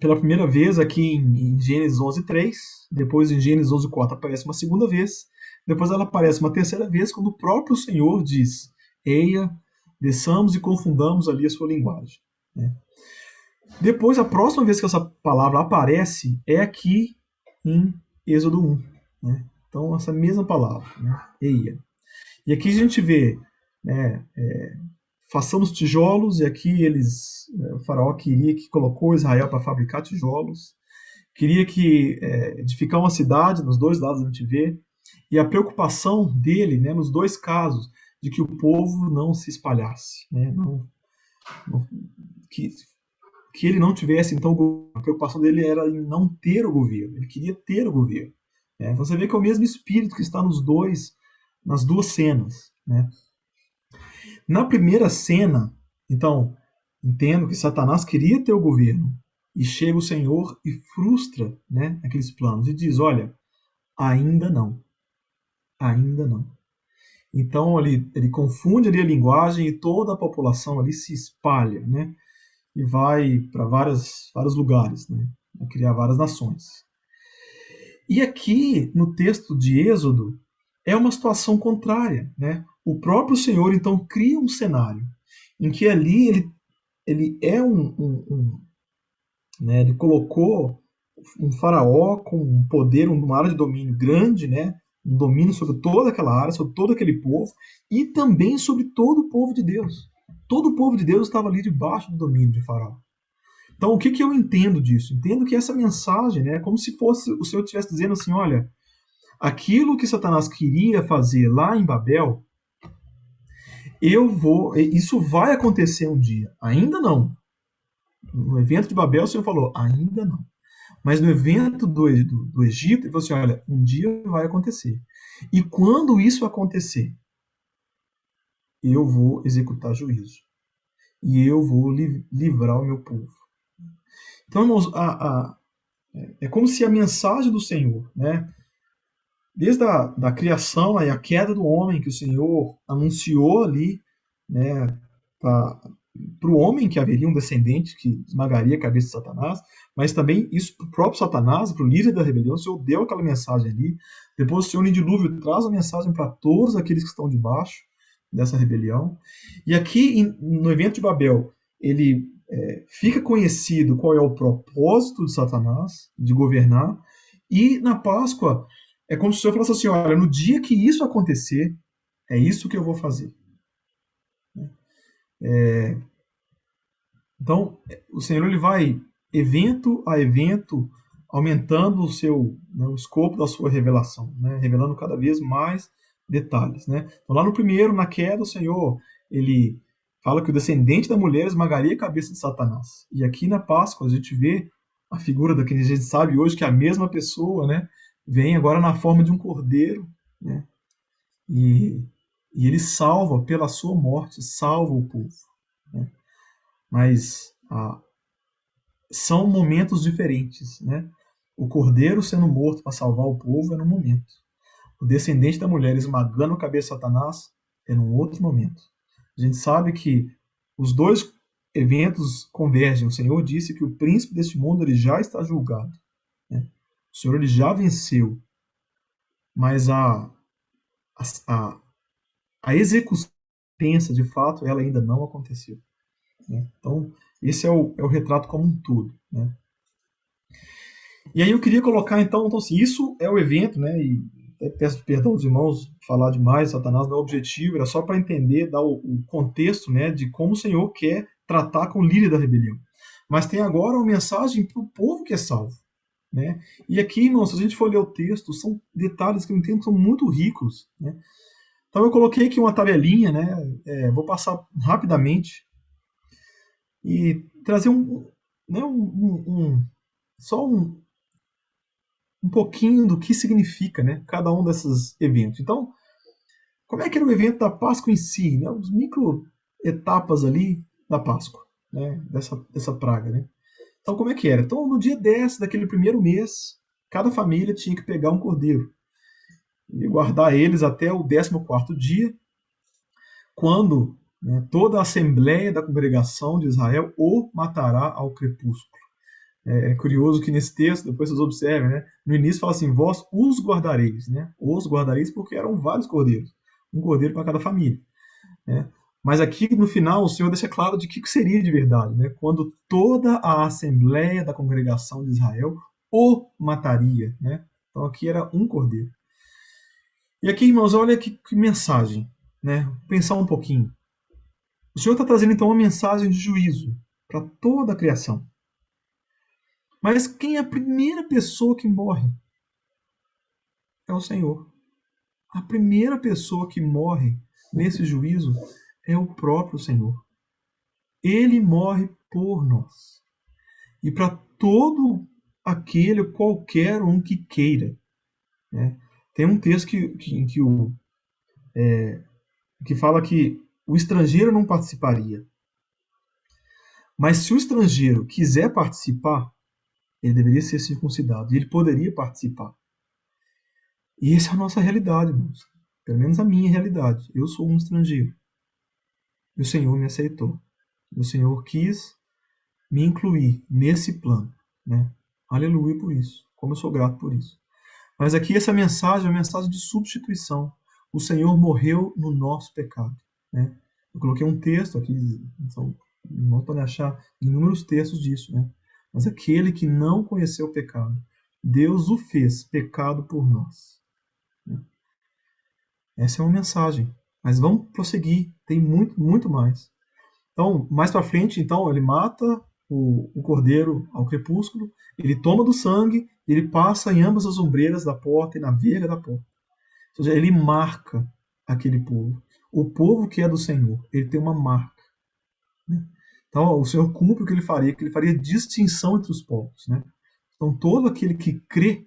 pela primeira vez aqui em Gênesis 11:3, depois em Gênesis 11:4 aparece uma segunda vez, depois ela aparece uma terceira vez quando o próprio Senhor diz: eia, desçamos e confundamos ali a sua linguagem, né? Depois, a próxima vez que essa palavra aparece é aqui em Êxodo 1, né? Então, essa mesma palavra, né? Eia. E aqui a gente vê, né, façamos tijolos, e aqui o faraó queria que colocou Israel para fabricar tijolos, queria que edificar uma cidade, nos dois lados a gente vê, e a preocupação dele, né, nos dois casos, de que o povo não se espalhasse, né, que, que ele não tivesse, então, a preocupação dele era em não ter o governo, ele queria ter o governo. Né? Você vê que é o mesmo espírito que está nas duas cenas, né? Na primeira cena, então, entendo que Satanás queria ter o governo, e chega o Senhor e frustra, né, aqueles planos, e diz, olha, ainda não, ainda não. Então ele confunde ali a linguagem e toda a população ali se espalha, né, e vai para vários lugares, né, a criar várias nações. E aqui, no texto de Êxodo, é uma situação contrária, né? O próprio Senhor, então, cria um cenário em que ali ele é né, ele colocou um faraó com um poder, uma área de domínio grande, né? Um domínio sobre toda aquela área, sobre todo aquele povo, e também sobre todo o povo de Deus. Todo o povo de Deus estava ali debaixo do domínio de faraó. Então, o que eu entendo disso? Entendo que essa mensagem, né, é como se fosse o Senhor estivesse dizendo assim, olha, aquilo que Satanás queria fazer lá em Babel, isso vai acontecer um dia. Ainda não. No evento de Babel, o Senhor falou, ainda não. Mas no evento do Egito, ele falou assim, olha, um dia vai acontecer. E quando isso acontecer, eu vou executar juízo. E eu vou livrar o meu povo. Então, irmãos, é como se a mensagem do Senhor, né, desde da criação e a queda do homem, que o Senhor anunciou ali, né, para o homem que haveria um descendente que esmagaria a cabeça de Satanás, mas também isso para o próprio Satanás, para o líder da rebelião, o Senhor deu aquela mensagem ali. Depois o Senhor em dilúvio traz a mensagem para todos aqueles que estão debaixo dessa rebelião. E aqui no evento de Babel, ele fica conhecido qual é o propósito de Satanás de governar, e na Páscoa é como se o Senhor falasse assim, olha, no dia que isso acontecer, é isso que eu vou fazer. Então, o Senhor ele vai, evento a evento, aumentando o escopo da sua revelação, né? Revelando cada vez mais detalhes. Né? Então, lá no primeiro, na queda, o Senhor ele fala que o descendente da mulher esmagaria a cabeça de Satanás. E aqui na Páscoa a gente vê a figura daquele que a gente sabe hoje que é a mesma pessoa, né? Vem agora na forma de um cordeiro, né? E ele salva, pela sua morte, salva o povo. Né? Mas são momentos diferentes. Né? O cordeiro sendo morto para salvar o povo é num momento. O descendente da mulher esmagando a cabeça de Satanás é num outro momento. A gente sabe que os dois eventos convergem. O Senhor disse que o príncipe deste mundo ele já está julgado. Né? O Senhor ele já venceu. Mas a execução pensa, de fato, ela ainda não aconteceu. Né? Então, esse é o retrato como um todo. Né? E aí eu queria colocar, então assim, isso é o evento, né? E peço perdão aos irmãos falar demais, Satanás não é o objetivo, era só para entender, dar o contexto, né, de como o Senhor quer tratar com o líder da rebelião. Mas tem agora uma mensagem para o povo que é salvo. Né? E aqui, irmãos, se a gente for ler o texto, são detalhes que eu entendo que são muito ricos. Né? Então eu coloquei aqui uma tabelinha, né? Vou passar rapidamente e trazer né, só um pouquinho do que significa, né, cada um desses eventos. Então, como é que era o evento da Páscoa em si, né? Os micro etapas ali da Páscoa, né? Dessa praga, né? Então, como é que era? Então, no dia 10 daquele primeiro mês, cada família tinha que pegar um cordeiro e guardar eles até o 14º dia, quando, né, toda a assembleia da congregação de Israel o matará ao crepúsculo. É curioso que nesse texto, depois vocês observem, né, no início fala assim, vós os guardareis, né? Os guardareis porque eram vários cordeiros, um cordeiro para cada família, né? Mas aqui no final o Senhor deixa claro de que seria de verdade, né? Quando toda a assembleia da congregação de Israel o mataria, né? Então aqui era um cordeiro. E aqui, irmãos, olha que mensagem, né? Pensar um pouquinho. O Senhor está trazendo então uma mensagem de juízo para toda a criação. Mas quem é a primeira pessoa que morre? É o Senhor. A primeira pessoa que morre nesse juízo é o próprio Senhor. Ele morre por nós. E para todo aquele, qualquer um que queira. Né? Tem um texto que fala que o estrangeiro não participaria. Mas se o estrangeiro quiser participar, ele deveria ser circuncidado. E ele poderia participar. E essa é a nossa realidade, irmãos. Pelo menos a minha realidade. Eu sou um estrangeiro. E o Senhor me aceitou. E o Senhor quis me incluir nesse plano. Né? Aleluia por isso. Como eu sou grato por isso. Mas aqui essa mensagem é uma mensagem de substituição. O Senhor morreu no nosso pecado. Né? Eu coloquei um texto aqui, então, não podem achar inúmeros textos disso. Né? Mas aquele que não conheceu o pecado, Deus o fez pecado por nós. Né? Essa é uma mensagem. Mas vamos prosseguir. Tem muito, muito mais. Então, mais para frente, então, ele mata o cordeiro ao crepúsculo, ele toma do sangue, ele passa em ambas as ombreiras da porta e na verga da porta. Ou seja, ele marca aquele povo. O povo que é do Senhor, ele tem uma marca. Né? Então, o Senhor cumpre o que ele faria distinção entre os povos. Né? Então, todo aquele que crê,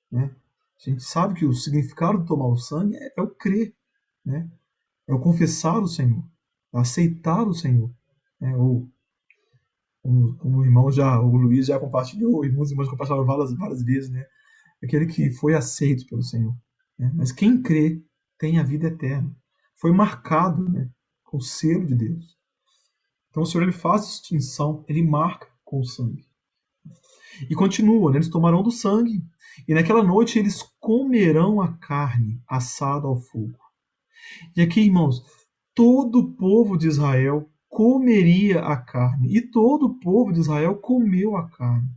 né? A gente sabe que o significado de tomar o sangue é o crer, né? É o confessar o Senhor, é aceitar o Senhor. Né? Ou, como o Luiz já compartilhou, e muitos irmãos compartilharam várias vezes, né? Aquele que foi aceito pelo Senhor. Né? Mas quem crê tem a vida eterna. Foi marcado, né, com o selo de Deus. Então o Senhor ele faz distinção, ele marca com o sangue. E continua, né? Eles tomarão do sangue, e naquela noite eles comerão a carne assada ao fogo. E aqui, irmãos, todo o povo de Israel comeria a carne, e todo o povo de Israel comeu a carne.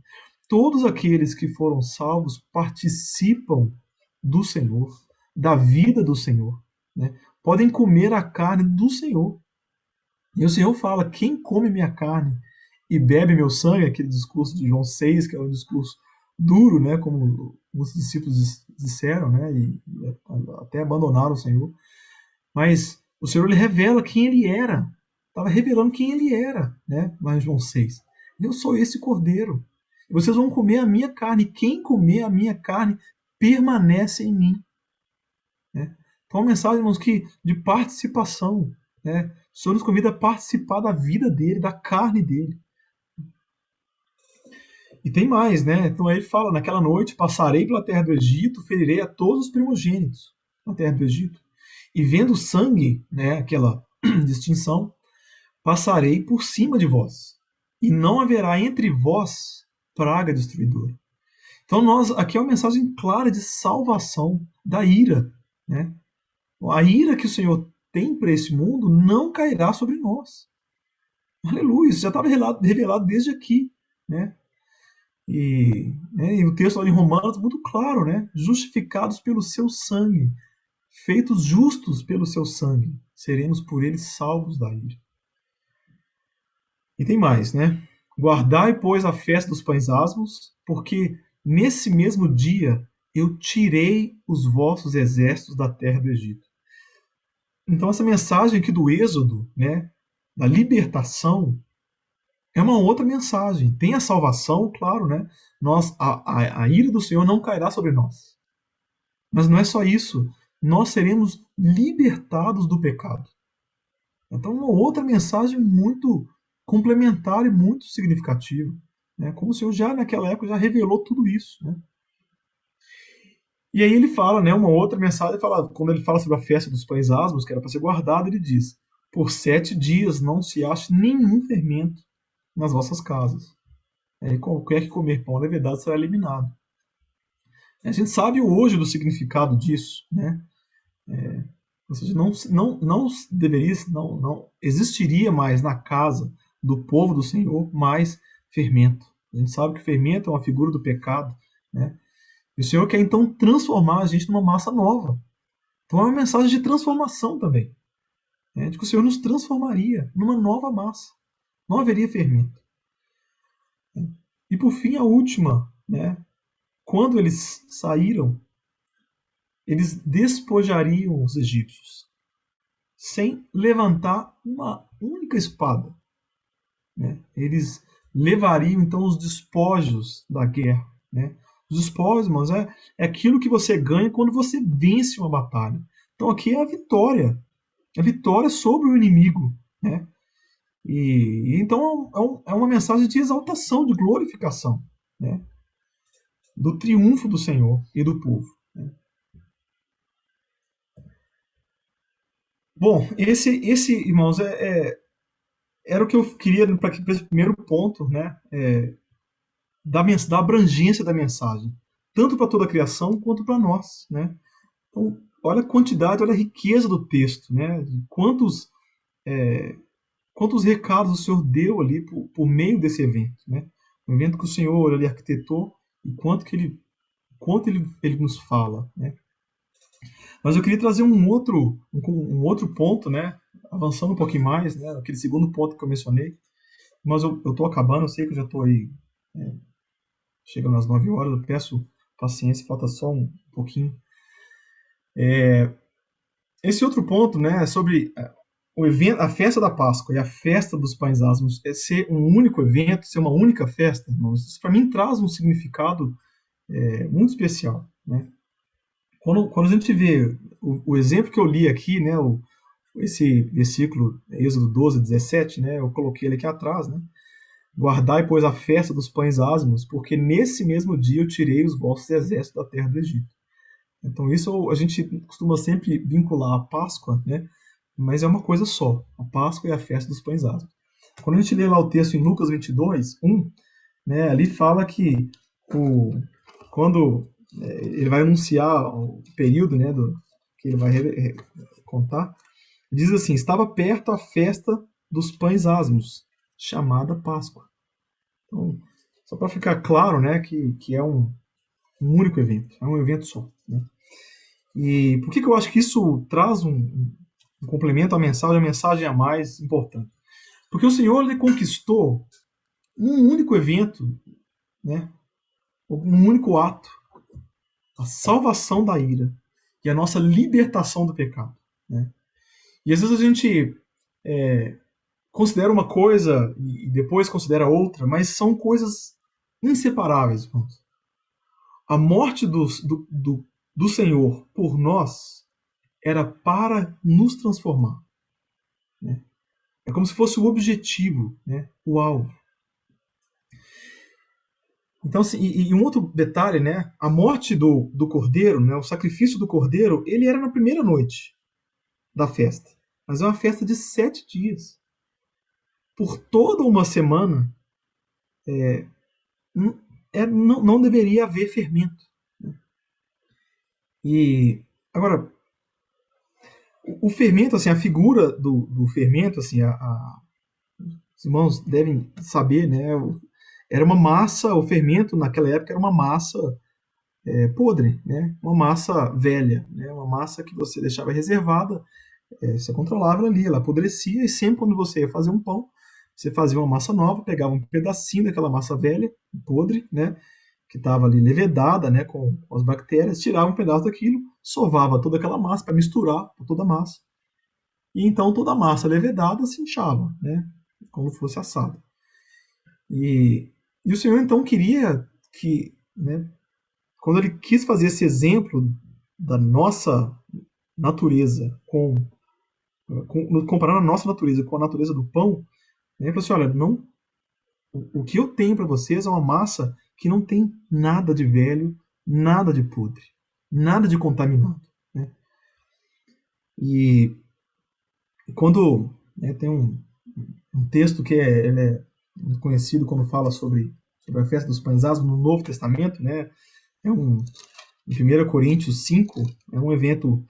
Todos aqueles que foram salvos participam do Senhor, da vida do Senhor. Né? Podem comer a carne do Senhor. E o Senhor fala: quem come minha carne e bebe meu sangue, aquele discurso de João 6, que é um discurso duro, né, como os discípulos disseram, né, e até abandonaram o Senhor. Mas o Senhor ele revela quem ele era. Estava revelando quem ele era, né? Lá em João 6. Eu sou esse cordeiro. E vocês vão comer a minha carne. Quem comer a minha carne permanece em mim. Né? Então, uma mensagem, irmãos, de participação. Né? O Senhor nos convida a participar da vida dele, da carne dele. E tem mais, né? Então aí ele fala: naquela noite passarei pela terra do Egito, ferirei a todos os primogênitos na terra do Egito. E vendo sangue, né, aquela distinção, passarei por cima de vós, e não haverá entre vós praga destruidora. Então aqui é uma mensagem clara de salvação da ira, né? A ira que o Senhor tem para esse mundo não cairá sobre nós. Aleluia, isso já estava revelado desde aqui, né? E o texto lá em Romanos é muito claro, né? Justificados pelo seu sangue, feitos justos pelo seu sangue, seremos por ele salvos da ira. E tem mais, né? Guardai, pois, a festa dos pães asmos, porque nesse mesmo dia eu tirei os vossos exércitos da terra do Egito. Então essa mensagem aqui do Êxodo, né, da libertação, é uma outra mensagem. Tem a salvação, claro, né? A ira do Senhor não cairá sobre nós. Mas não é só isso. Nós seremos libertados do pecado. Então, uma outra mensagem muito complementar e muito significativa. Né? Como o Senhor já naquela época já revelou tudo isso. Né? E aí ele fala, né, uma outra mensagem, quando ele fala sobre a festa dos pães asmos, que era para ser guardada, ele diz: por 7 dias não se ache nenhum fermento nas vossas casas. Qualquer que comer pão da verdade será eliminado. A gente sabe hoje do significado disso, né? Ou seja, não deveria, não existiria mais na casa do povo do Senhor mais fermento. A gente sabe que fermento é uma figura do pecado, né? E o Senhor quer então transformar a gente numa massa nova. Então é uma mensagem de transformação também, né? De que o Senhor nos transformaria numa nova massa. Não haveria fermento. E por fim, a última, né? Quando eles saíram, eles despojariam os egípcios sem levantar uma única espada. Né? Eles levariam então os despojos da guerra. Né? Os despojos, irmãos, é aquilo que você ganha quando você vence uma batalha. Então aqui é a vitória sobre o inimigo. Né? E então é uma mensagem de exaltação, de glorificação, né? Do triunfo do Senhor e do povo. Né? Bom, esse irmãos, era o que eu queria para esse primeiro ponto, né? Da abrangência da mensagem, tanto para toda a criação quanto para nós, né? Então, olha a quantidade, olha a riqueza do texto, né? De quantos recados o Senhor deu ali por meio desse evento, né? Um evento que o Senhor ali arquitetou e quanto ele nos fala, né? Mas eu queria trazer um outro ponto, né? Avançando um pouquinho mais, né? Aquele segundo ponto que eu mencionei. Mas eu estou acabando, eu sei que eu já estou aí chegando às 9 horas, eu peço paciência, falta só um pouquinho. Esse outro ponto, né, é sobre o evento, a festa da Páscoa e a festa dos pães asmos, ser um único evento, ser uma única festa, irmãos, isso para mim traz um significado muito especial, né? Quando a gente vê o exemplo que eu li aqui, né, esse versículo, Êxodo 12, 17, né, eu coloquei ele aqui atrás, né? Guardai, pois, a festa dos pães asmos, porque nesse mesmo dia eu tirei os vossos exércitos da terra do Egito. Então isso a gente costuma sempre vincular a Páscoa, né? Mas é uma coisa só, a Páscoa e a festa dos pães asmos. Quando a gente lê lá o texto em Lucas 22, 1, né, ali fala que quando ele vai anunciar o período, né, que ele vai contar, diz assim: estava perto a festa dos pães asmos, chamada Páscoa. Então, só para ficar claro, né, que é um único evento, é um evento só. Né? E por que eu acho que isso traz um complemento à mensagem, a mensagem a mais importante? Porque o Senhor ele conquistou um único evento, né, um único ato, a salvação da ira e a nossa libertação do pecado. Né? E às vezes a gente considera uma coisa e depois considera outra, mas são coisas inseparáveis, irmãos. A morte do Senhor por nós era para nos transformar. Né? É como se fosse o objetivo, né? O alvo. Então, assim, e um outro detalhe, né? A morte do cordeiro, né? O sacrifício do cordeiro, ele era na primeira noite da festa. Mas é uma festa de 7 dias. Por toda uma semana, não deveria haver fermento. Né? E, agora, o fermento, assim, a figura do fermento, assim, os irmãos devem saber, né? Era uma massa, o fermento naquela época era uma massa podre, né? Uma massa velha, né? Uma massa que você deixava reservada, você controlava ela ali, ela apodrecia, e sempre quando você ia fazer um pão, você fazia uma massa nova, pegava um pedacinho daquela massa velha, podre, né? que estava ali levedada, né, com as bactérias, tirava um pedaço daquilo, sovava toda aquela massa para misturar com toda a massa. E então toda a massa levedada se inchava, né, como fosse assada. E o Senhor então queria que, né, quando ele quis fazer esse exemplo da nossa natureza comparando a nossa natureza com a natureza do pão, né, ele falou assim, olha, não, o que eu tenho para vocês é uma massa que não tem nada de velho, nada de podre, nada de contaminado. Né? E quando, né, tem um texto que ele é conhecido quando fala sobre a festa dos pães asmos no Novo Testamento, né? Em 1 Coríntios 5, é um evento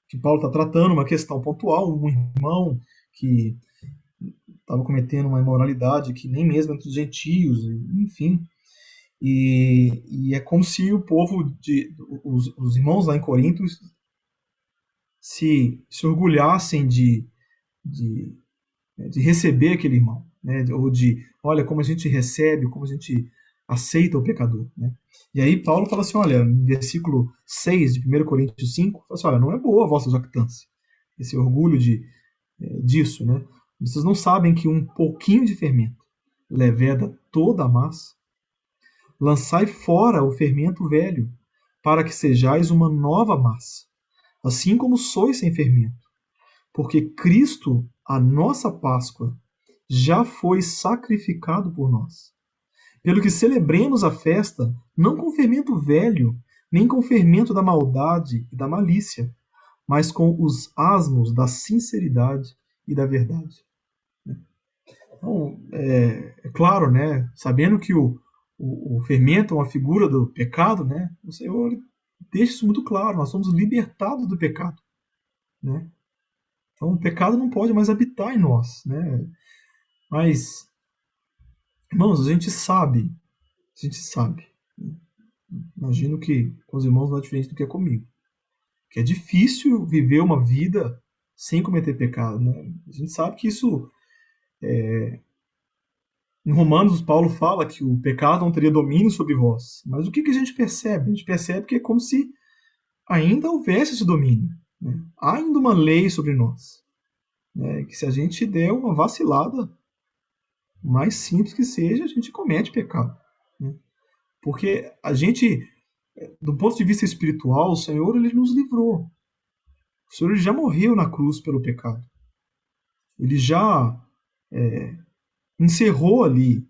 que Paulo está tratando, uma questão pontual, um irmão que estava cometendo uma imoralidade que nem mesmo entre os gentios, enfim. E é como se o povo, os irmãos lá em Corinto, se orgulhassem de receber aquele irmão, né? Ou de, olha, como a gente recebe, como a gente aceita o pecador. Né? E aí Paulo fala assim, olha, no versículo 6 de 1 Coríntios 5, fala assim, olha, não é boa a vossa jactância, esse orgulho disso, né? Vocês não sabem que um pouquinho de fermento leveda toda a massa? Lançai fora o fermento velho, para que sejais uma nova massa, assim como sois sem fermento. Porque Cristo, a nossa Páscoa, já foi sacrificado por nós. Pelo que celebremos a festa, não com fermento velho, nem com fermento da maldade e da malícia, mas com os asmos da sinceridade e da verdade. Então, é claro, né, sabendo que o fermento é uma figura do pecado, né, o Senhor deixa isso muito claro, nós somos libertados do pecado. Né? Então o pecado não pode mais habitar em nós. Né? Mas, irmãos, a gente sabe, imagino que com os irmãos não é diferente do que é comigo, que é difícil viver uma vida sem cometer pecado. Né? A gente sabe que isso, em Romanos, Paulo fala que o pecado não teria domínio sobre vós. Mas o que a gente percebe? A gente percebe que é como se ainda houvesse esse domínio. Né? Há ainda uma lei sobre nós. Né? Que se a gente der uma vacilada, mais simples que seja, a gente comete pecado. Né? Porque a gente, do ponto de vista espiritual, o Senhor ele nos livrou. O Senhor ele já morreu na cruz pelo pecado. Ele já encerrou ali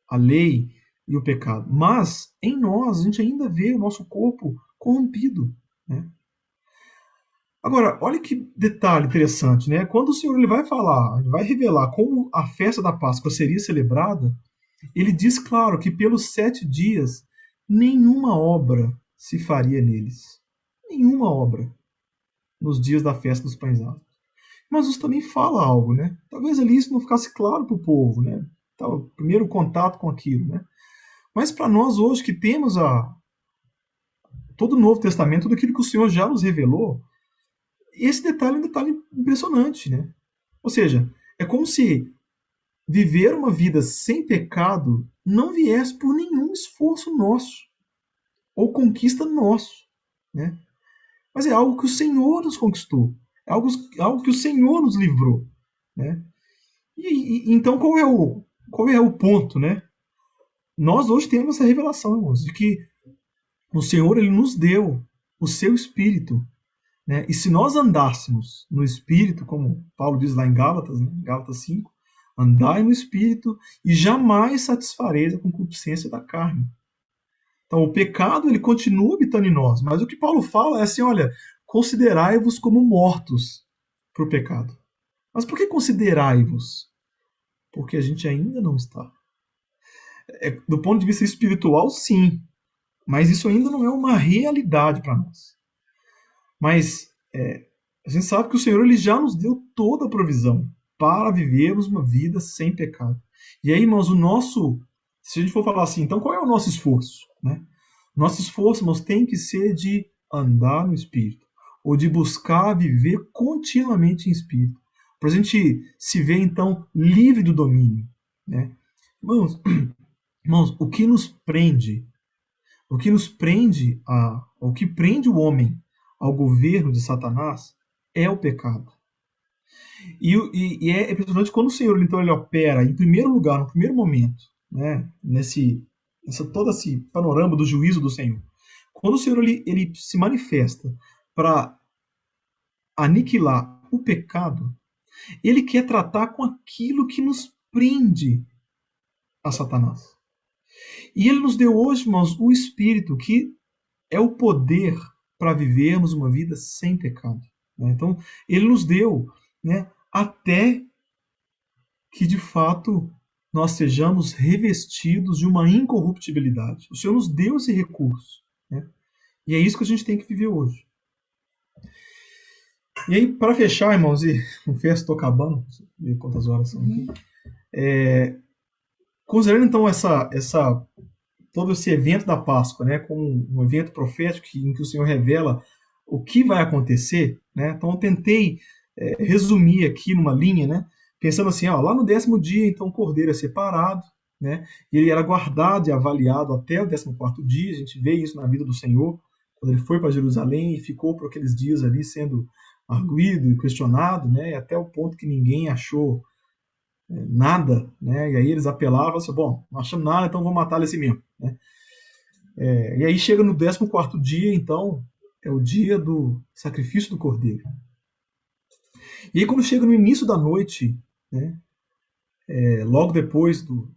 a lei e o pecado. Mas em nós, a gente ainda vê o nosso corpo corrompido. Né? Agora, olha que detalhe interessante, né? Quando o Senhor ele vai falar, ele vai revelar como a festa da Páscoa seria celebrada, ele diz, claro, que pelos 7 dias nenhuma obra se faria neles. Nenhuma obra nos dias da festa dos pães asmos. Mas isso também fala algo, né? Talvez ali isso não ficasse claro para o povo, né? O primeiro contato com aquilo, né? Mas para nós hoje que temos todo o Novo Testamento, tudo aquilo que o Senhor já nos revelou, esse detalhe é um detalhe impressionante, né? Ou seja, é como se viver uma vida sem pecado não viesse por nenhum esforço nosso ou conquista nosso, né? Mas é algo que o Senhor nos conquistou, é algo que o Senhor nos livrou, né? Então qual é o ponto, né? Nós hoje temos essa revelação, irmãos, de que o Senhor ele nos deu o seu Espírito, né? E se nós andássemos no Espírito, como Paulo diz lá em Gálatas, né? Gálatas 5, andai no Espírito e jamais satisfareis a concupiscência da carne. Então, o pecado ele continua habitando em nós, mas o que Paulo fala é assim, olha, considerai-vos como mortos para o pecado. Mas por que considerai-vos? Porque a gente ainda não está. Do ponto de vista espiritual, sim, mas isso ainda não é uma realidade para nós. Mas a gente sabe que o Senhor ele já nos deu toda a provisão para vivermos uma vida sem pecado. E aí, irmãos, se a gente for falar assim, então qual é o nosso esforço? Né? Nosso esforço, irmãos, tem que ser de andar no Espírito, ou de buscar viver continuamente em Espírito, para a gente se ver, então, livre do domínio. Né? Irmãos, Irmãos, o que prende o homem ao governo de Satanás é o pecado. E é impressionante quando o Senhor então ele opera em primeiro lugar, no primeiro momento, né, todo esse panorama do juízo do Senhor. Quando o Senhor ele se manifesta para aniquilar o pecado, ele quer tratar com aquilo que nos prende a Satanás. E ele nos deu hoje, irmãos, o Espírito, que é o poder para vivermos uma vida sem pecado. Né? Então, ele nos deu, né, até que, de fato, nós sejamos revestidos de uma incorruptibilidade. O Senhor nos deu esse recurso. Né? E é isso que a gente tem que viver hoje. E aí, para fechar, irmãos, e confesso, estou acabando, não sei quantas horas são aqui. Considerando então todo esse evento da Páscoa, né, como um evento profético em que o Senhor revela o que vai acontecer, né? Então eu tentei resumir aqui numa linha, né, pensando assim, ó, lá no 10º dia, então o cordeiro é separado, né, e ele era guardado e avaliado até o 14º dia. A gente vê isso na vida do Senhor, quando ele foi para Jerusalém e ficou por aqueles dias ali sendo arguído e questionado, né, até o ponto que ninguém achou nada, né? E aí eles apelavam assim, bom, não achamos nada, então vamos matar ele assim mesmo, né? E aí chega no 14º dia, então, é o dia do sacrifício do cordeiro. E aí quando chega no início da noite, né, logo depois do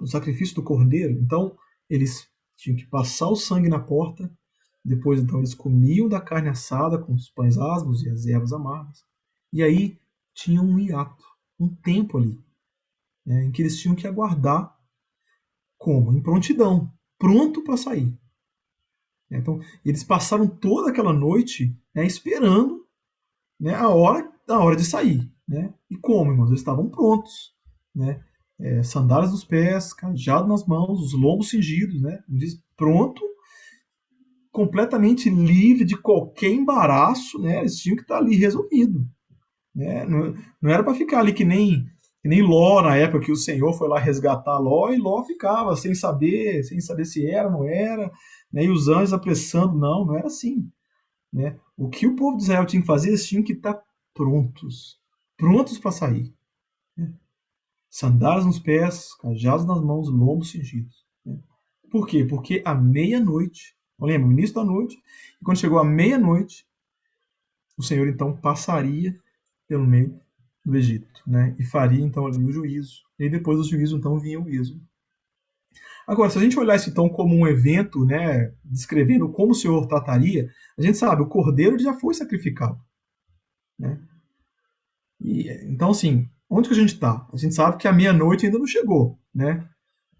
sacrifício do cordeiro, então eles tinham que passar o sangue na porta, depois então eles comiam da carne assada com os pães asmos e as ervas amargas, e aí tinha um hiato, um tempo ali, né, em que eles tinham que aguardar como? Em prontidão, pronto para sair. Então, eles passaram toda aquela noite, né, esperando, né, a hora de sair. Né? E como, irmãos? Eles estavam prontos. Né? Sandálias nos pés, cajado nas mãos, os lombos cingidos, né? Diz, pronto, completamente livre de qualquer embaraço. Né? Eles tinham que estar ali resolvido. Né? Não era para ficar ali que nem Ló, na época que o Senhor foi lá resgatar Ló, e Ló ficava sem saber se era ou não era, né? E os anjos apressando, não era assim. Né? O que o povo de Israel tinha que fazer, eles tinham que estar prontos para sair. Né? Sandálias nos pés, cajados nas mãos, lombos cingidos. Né? Por quê? Porque à meia-noite, lembra, no início da noite, e quando chegou à meia-noite, o Senhor então passaria pelo meio do Egito, né? E faria então ali o juízo. E aí, depois do juízo então vinha o êxodo. Agora, se a gente olhar isso então como um evento, né, descrevendo como o Senhor trataria, a gente sabe, o cordeiro já foi sacrificado, né? E então assim, onde que a gente está? A gente sabe que a meia-noite ainda não chegou, né?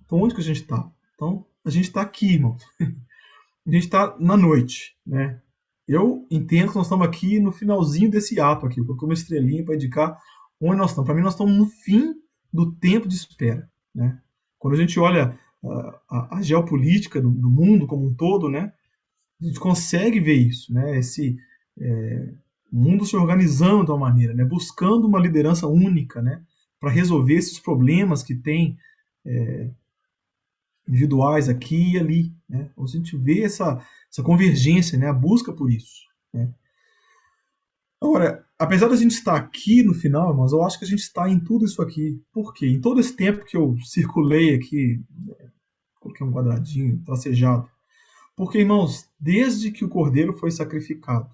Então onde que a gente está? Então a gente está aqui, irmão. A gente está na noite, né? Eu entendo que nós estamos aqui no finalzinho desse ato aqui. Eu coloquei uma estrelinha para indicar onde nós estamos. Para mim, nós estamos no fim do tempo de espera. Né? Quando a gente olha a geopolítica do mundo como um todo, né, a gente consegue ver isso. Né? O mundo se organizando de uma maneira, né, buscando uma liderança única, né, para resolver esses problemas que tem individuais aqui e ali. Né? Então, a gente vê essa convergência, né? A busca por isso. Né? Agora, apesar da gente estar aqui no final, mas eu acho que a gente está em tudo isso aqui. Por quê? Em todo esse tempo que eu circulei aqui, coloquei um quadradinho, tracejado. Porque, irmãos, desde que o Cordeiro foi sacrificado,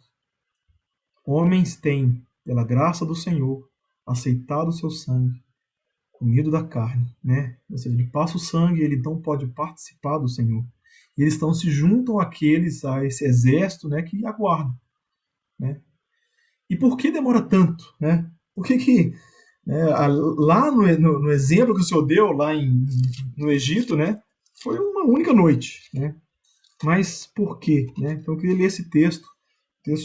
homens têm, pela graça do Senhor, aceitado o seu sangue, comido da carne, né? Ou seja, ele passa o sangue, ele então pode participar do Senhor. E eles então se juntam àqueles, a esse exército, né, que aguarda, né? E por que demora tanto, né? Por que né, lá no exemplo que o Senhor deu lá no Egito, né, foi uma única noite, né? Mas por quê, né? Então eu queria ler esse texto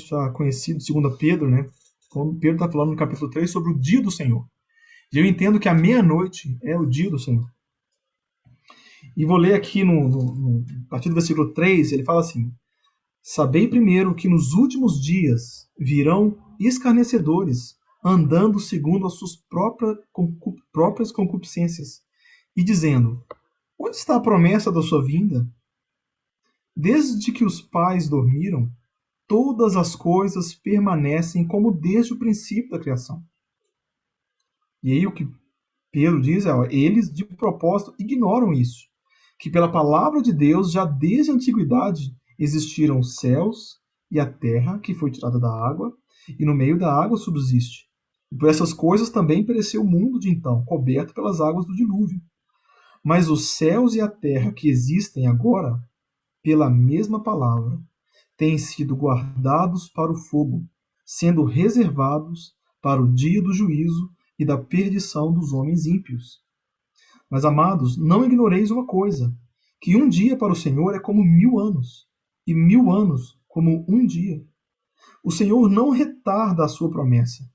já conhecido, 2 Pedro, né? Quando Pedro está falando no capítulo 3 sobre o dia do Senhor. E eu entendo que a meia-noite é o dia do Senhor. E vou ler aqui a partir do versículo 3, ele fala assim: Sabei primeiro que nos últimos dias virão escarnecedores, andando segundo as suas próprias concupiscências, e dizendo: Onde está a promessa da sua vinda? Desde que os pais dormiram, todas as coisas permanecem como desde o princípio da criação. E aí o que Pedro diz é, ó, eles de propósito ignoram isso, que pela palavra de Deus, já desde a antiguidade, existiram os céus e a terra, que foi tirada da água, e no meio da água subsiste. E por essas coisas também pereceu o mundo de então, coberto pelas águas do dilúvio. Mas os céus e a terra que existem agora, pela mesma palavra, têm sido guardados para o fogo, sendo reservados para o dia do juízo e da perdição dos homens ímpios. Mas, amados, não ignoreis uma coisa, que um dia para o Senhor é como 1000 anos, e 1000 anos como um dia. O Senhor não retarda a sua promessa,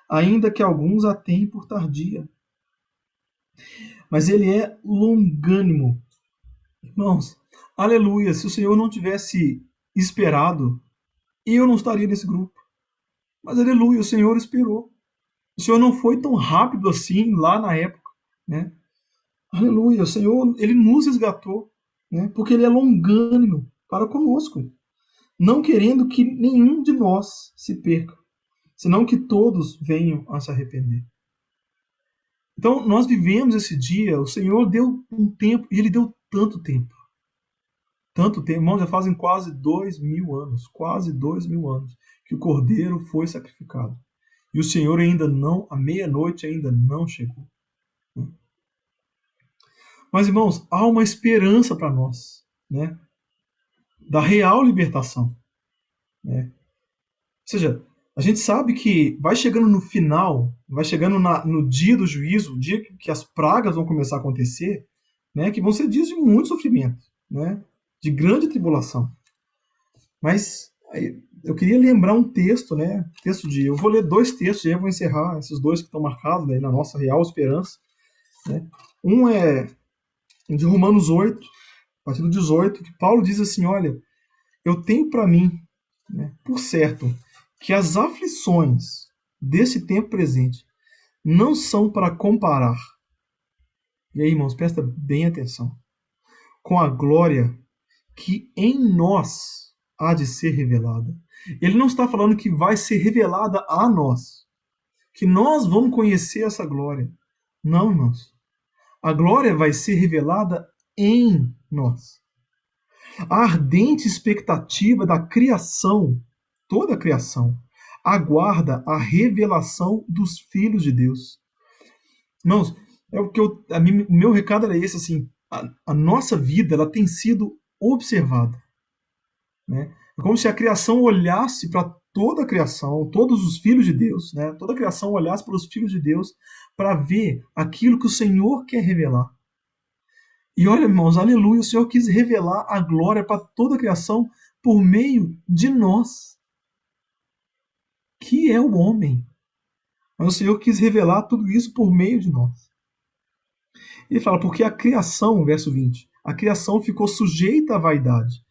ainda que alguns a tenham por tardia, mas ele é longânimo. Irmãos, aleluia, se o Senhor não tivesse esperado, eu não estaria nesse grupo. Mas aleluia, o Senhor esperou. O Senhor não foi tão rápido assim lá na época, né? Aleluia, o Senhor, ele nos resgatou, né? Porque ele é longânimo para conosco, não querendo que nenhum de nós se perca, senão que todos venham a se arrepender. Então, nós vivemos esse dia, o Senhor deu um tempo, e ele deu tanto tempo. Tanto tempo, irmãos, já fazem quase 2000 anos, quase 2000 anos, que o Cordeiro foi sacrificado. E o Senhor ainda não, a meia-noite ainda não chegou. Mas, irmãos, há uma esperança para nós, né? Da real libertação, né? Ou seja, a gente sabe que vai chegando no final, vai chegando no dia do juízo, o dia que as pragas vão começar a acontecer, né? Que vão ser dias de muito sofrimento, né? De grande tribulação. Mas eu queria lembrar um texto, né? Eu vou ler 2 textos e eu vou encerrar esses 2 que estão marcados aí na nossa real esperança, né? Um é de Romanos 8, a partir do 18, que Paulo diz assim: olha, eu tenho para mim, né, por certo, que as aflições desse tempo presente não são para comparar. E aí, irmãos, presta bem atenção. Com a glória que em nós há de ser revelada. Ele não está falando que vai ser revelada a nós, que nós vamos conhecer essa glória. Não, irmãos. A glória vai ser revelada em nós. A ardente expectativa da criação, toda a criação, aguarda a revelação dos filhos de Deus. Irmãos, é o que o meu recado era esse, assim, a nossa vida ela tem sido observada, né? É como se a criação olhasse para toda a criação, todos os filhos de Deus, né? Toda a criação olhasse para os filhos de Deus para ver aquilo que o Senhor quer revelar. E olha, irmãos, aleluia, o Senhor quis revelar a glória para toda a criação por meio de nós, que é o homem. Mas o Senhor quis revelar tudo isso por meio de nós. Ele fala, porque a criação, verso 20, a criação ficou sujeita à vaidade,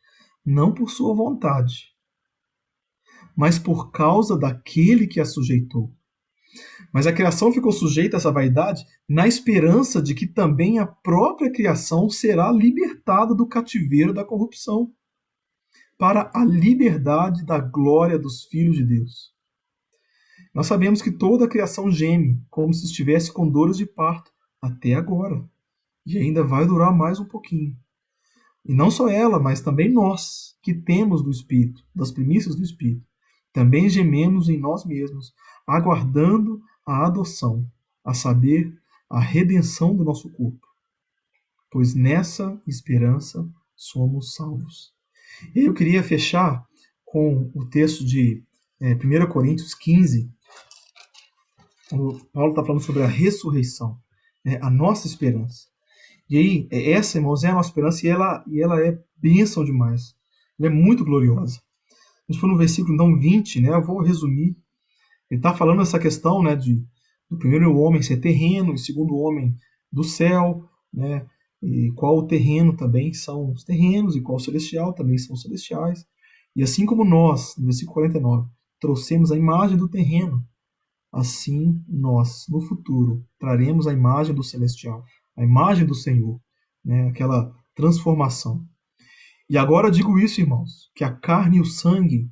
não por sua vontade, mas por causa daquele que a sujeitou. Mas a criação ficou sujeita a essa vaidade na esperança de que também a própria criação será libertada do cativeiro da corrupção, para a liberdade da glória dos filhos de Deus. Nós sabemos que toda a criação geme, como se estivesse com dores de parto, até agora. E ainda vai durar mais um pouquinho. E não só ela, mas também nós, que temos do Espírito, das primícias do Espírito, também gememos em nós mesmos, aguardando a adoção, a saber, a redenção do nosso corpo. Pois nessa esperança somos salvos. E eu queria fechar com o texto de 1 Coríntios 15. O Paulo está falando sobre a ressurreição, né, a nossa esperança. E aí, essa, irmãos, é a nossa esperança e ela é bênção demais. Ela é muito gloriosa. A gente for no versículo então 20, né, eu vou resumir. Ele está falando essa questão, né, do primeiro homem ser terreno, e segundo homem do céu, né, e qual o terreno também são os terrenos, e qual o celestial também são os celestiais. E assim como nós, no versículo 49, trouxemos a imagem do terreno, assim nós, no futuro, traremos a imagem do celestial, a imagem do Senhor. né? Aquela transformação. E agora digo isso, irmãos, que a carne e o sangue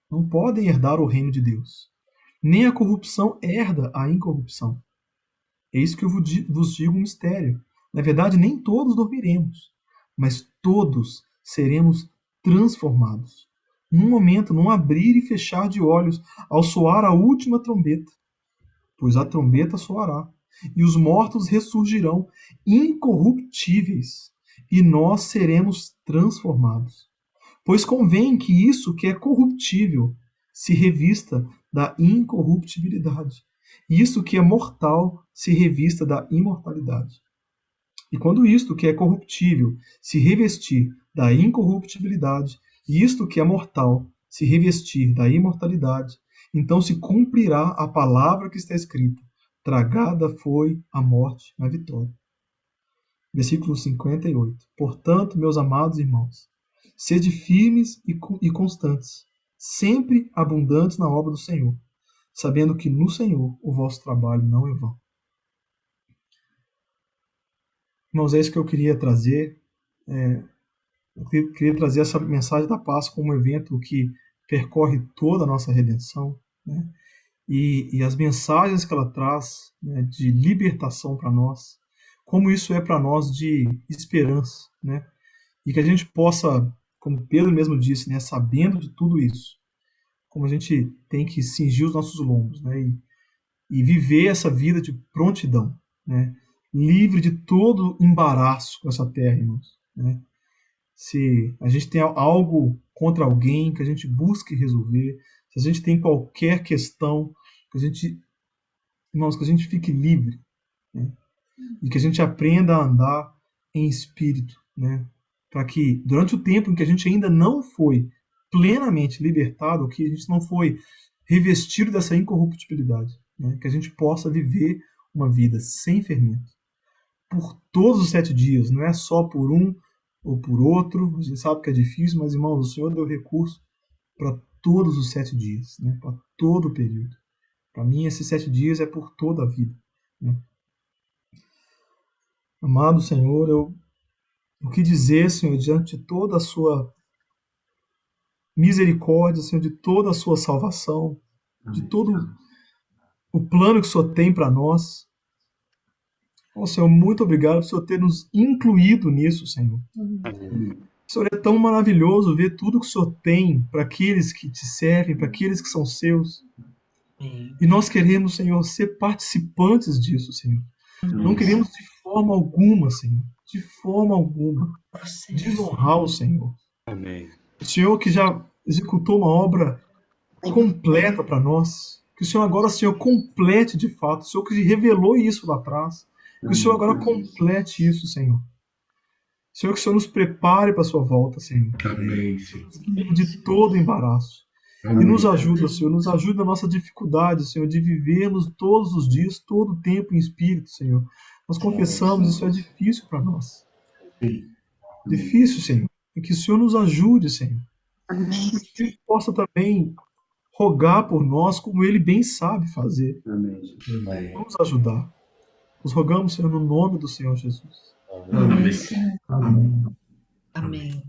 não podem herdar o reino de Deus. Nem a corrupção herda a incorrupção. Eis que eu vos digo um mistério. Na verdade, nem todos dormiremos, mas todos seremos transformados. Num momento, num abrir e fechar de olhos, ao soar a última trombeta. Pois a trombeta soará, e os mortos ressurgirão incorruptíveis, e nós seremos transformados. Pois convém que isso que é corruptível se revista da incorruptibilidade, e isso que é mortal se revista da imortalidade. E quando isto que é corruptível se revestir da incorruptibilidade, e isto que é mortal se revestir da imortalidade, então se cumprirá a palavra que está escrita: tragada foi a morte na vitória. Versículo 58. Portanto, meus amados irmãos, sede firmes e constantes, sempre abundantes na obra do Senhor, sabendo que no Senhor o vosso trabalho não é vão. Irmãos, é isso que eu queria trazer. Eu queria trazer essa mensagem da Páscoa como um evento que percorre toda a nossa redenção, né? E as mensagens que ela traz, né, de libertação para nós, como isso é para nós de esperança, né? E que a gente possa, como Pedro mesmo disse, né, sabendo de tudo isso, como a gente tem que cingir os nossos lombos, né, e viver essa vida de prontidão, né, livre de todo embaraço com essa terra, irmãos, né? Se a gente tem algo contra alguém, que a gente busque resolver. Se a gente tem qualquer questão, que a gente, irmãos, que a gente fique livre, né? E que a gente aprenda a andar em espírito, né? Para que durante o tempo em que a gente ainda não foi plenamente libertado, que a gente não foi revestido dessa incorruptibilidade, né? Que a gente possa viver uma vida sem fermento por todos os 7 dias, não é só por um ou por outro. A gente sabe que é difícil, mas, irmãos, o Senhor deu recurso para todos os 7 dias, né? Para todo o período. Para mim, esses 7 dias é por toda a vida, né? Amado Senhor, o que dizer, Senhor, diante de toda a sua misericórdia, Senhor, de toda a sua salvação, de todo o plano que o Senhor tem para nós. Oh, Senhor, muito obrigado por o Senhor ter nos incluído nisso, Senhor. Senhor, é tão maravilhoso ver tudo que o Senhor tem para aqueles que te servem, para aqueles que são seus. E nós queremos, Senhor, ser participantes disso, Senhor. Não queremos de forma alguma, Senhor, de forma alguma, desonrar o Senhor. Amém. O Senhor que já executou uma obra completa para nós, que o Senhor agora, Senhor, complete de fato. O Senhor que revelou isso lá atrás, que o Senhor agora complete isso, Senhor. Senhor, que o Senhor nos prepare para a sua volta, Senhor. Amém. De todo embaraço. Amém. E nos ajuda, Senhor, nos ajuda na nossa dificuldade, Senhor, de vivermos todos os dias, todo o tempo em espírito, Senhor. Nós confessamos, isso é difícil para nós. Difícil, Senhor. E que o Senhor nos ajude, Senhor. Amém. Que Ele possa também rogar por nós, como Ele bem sabe fazer. Amém. Vamos ajudar. Nos rogamos, Senhor, no nome do Senhor Jesus. Amém. Amém.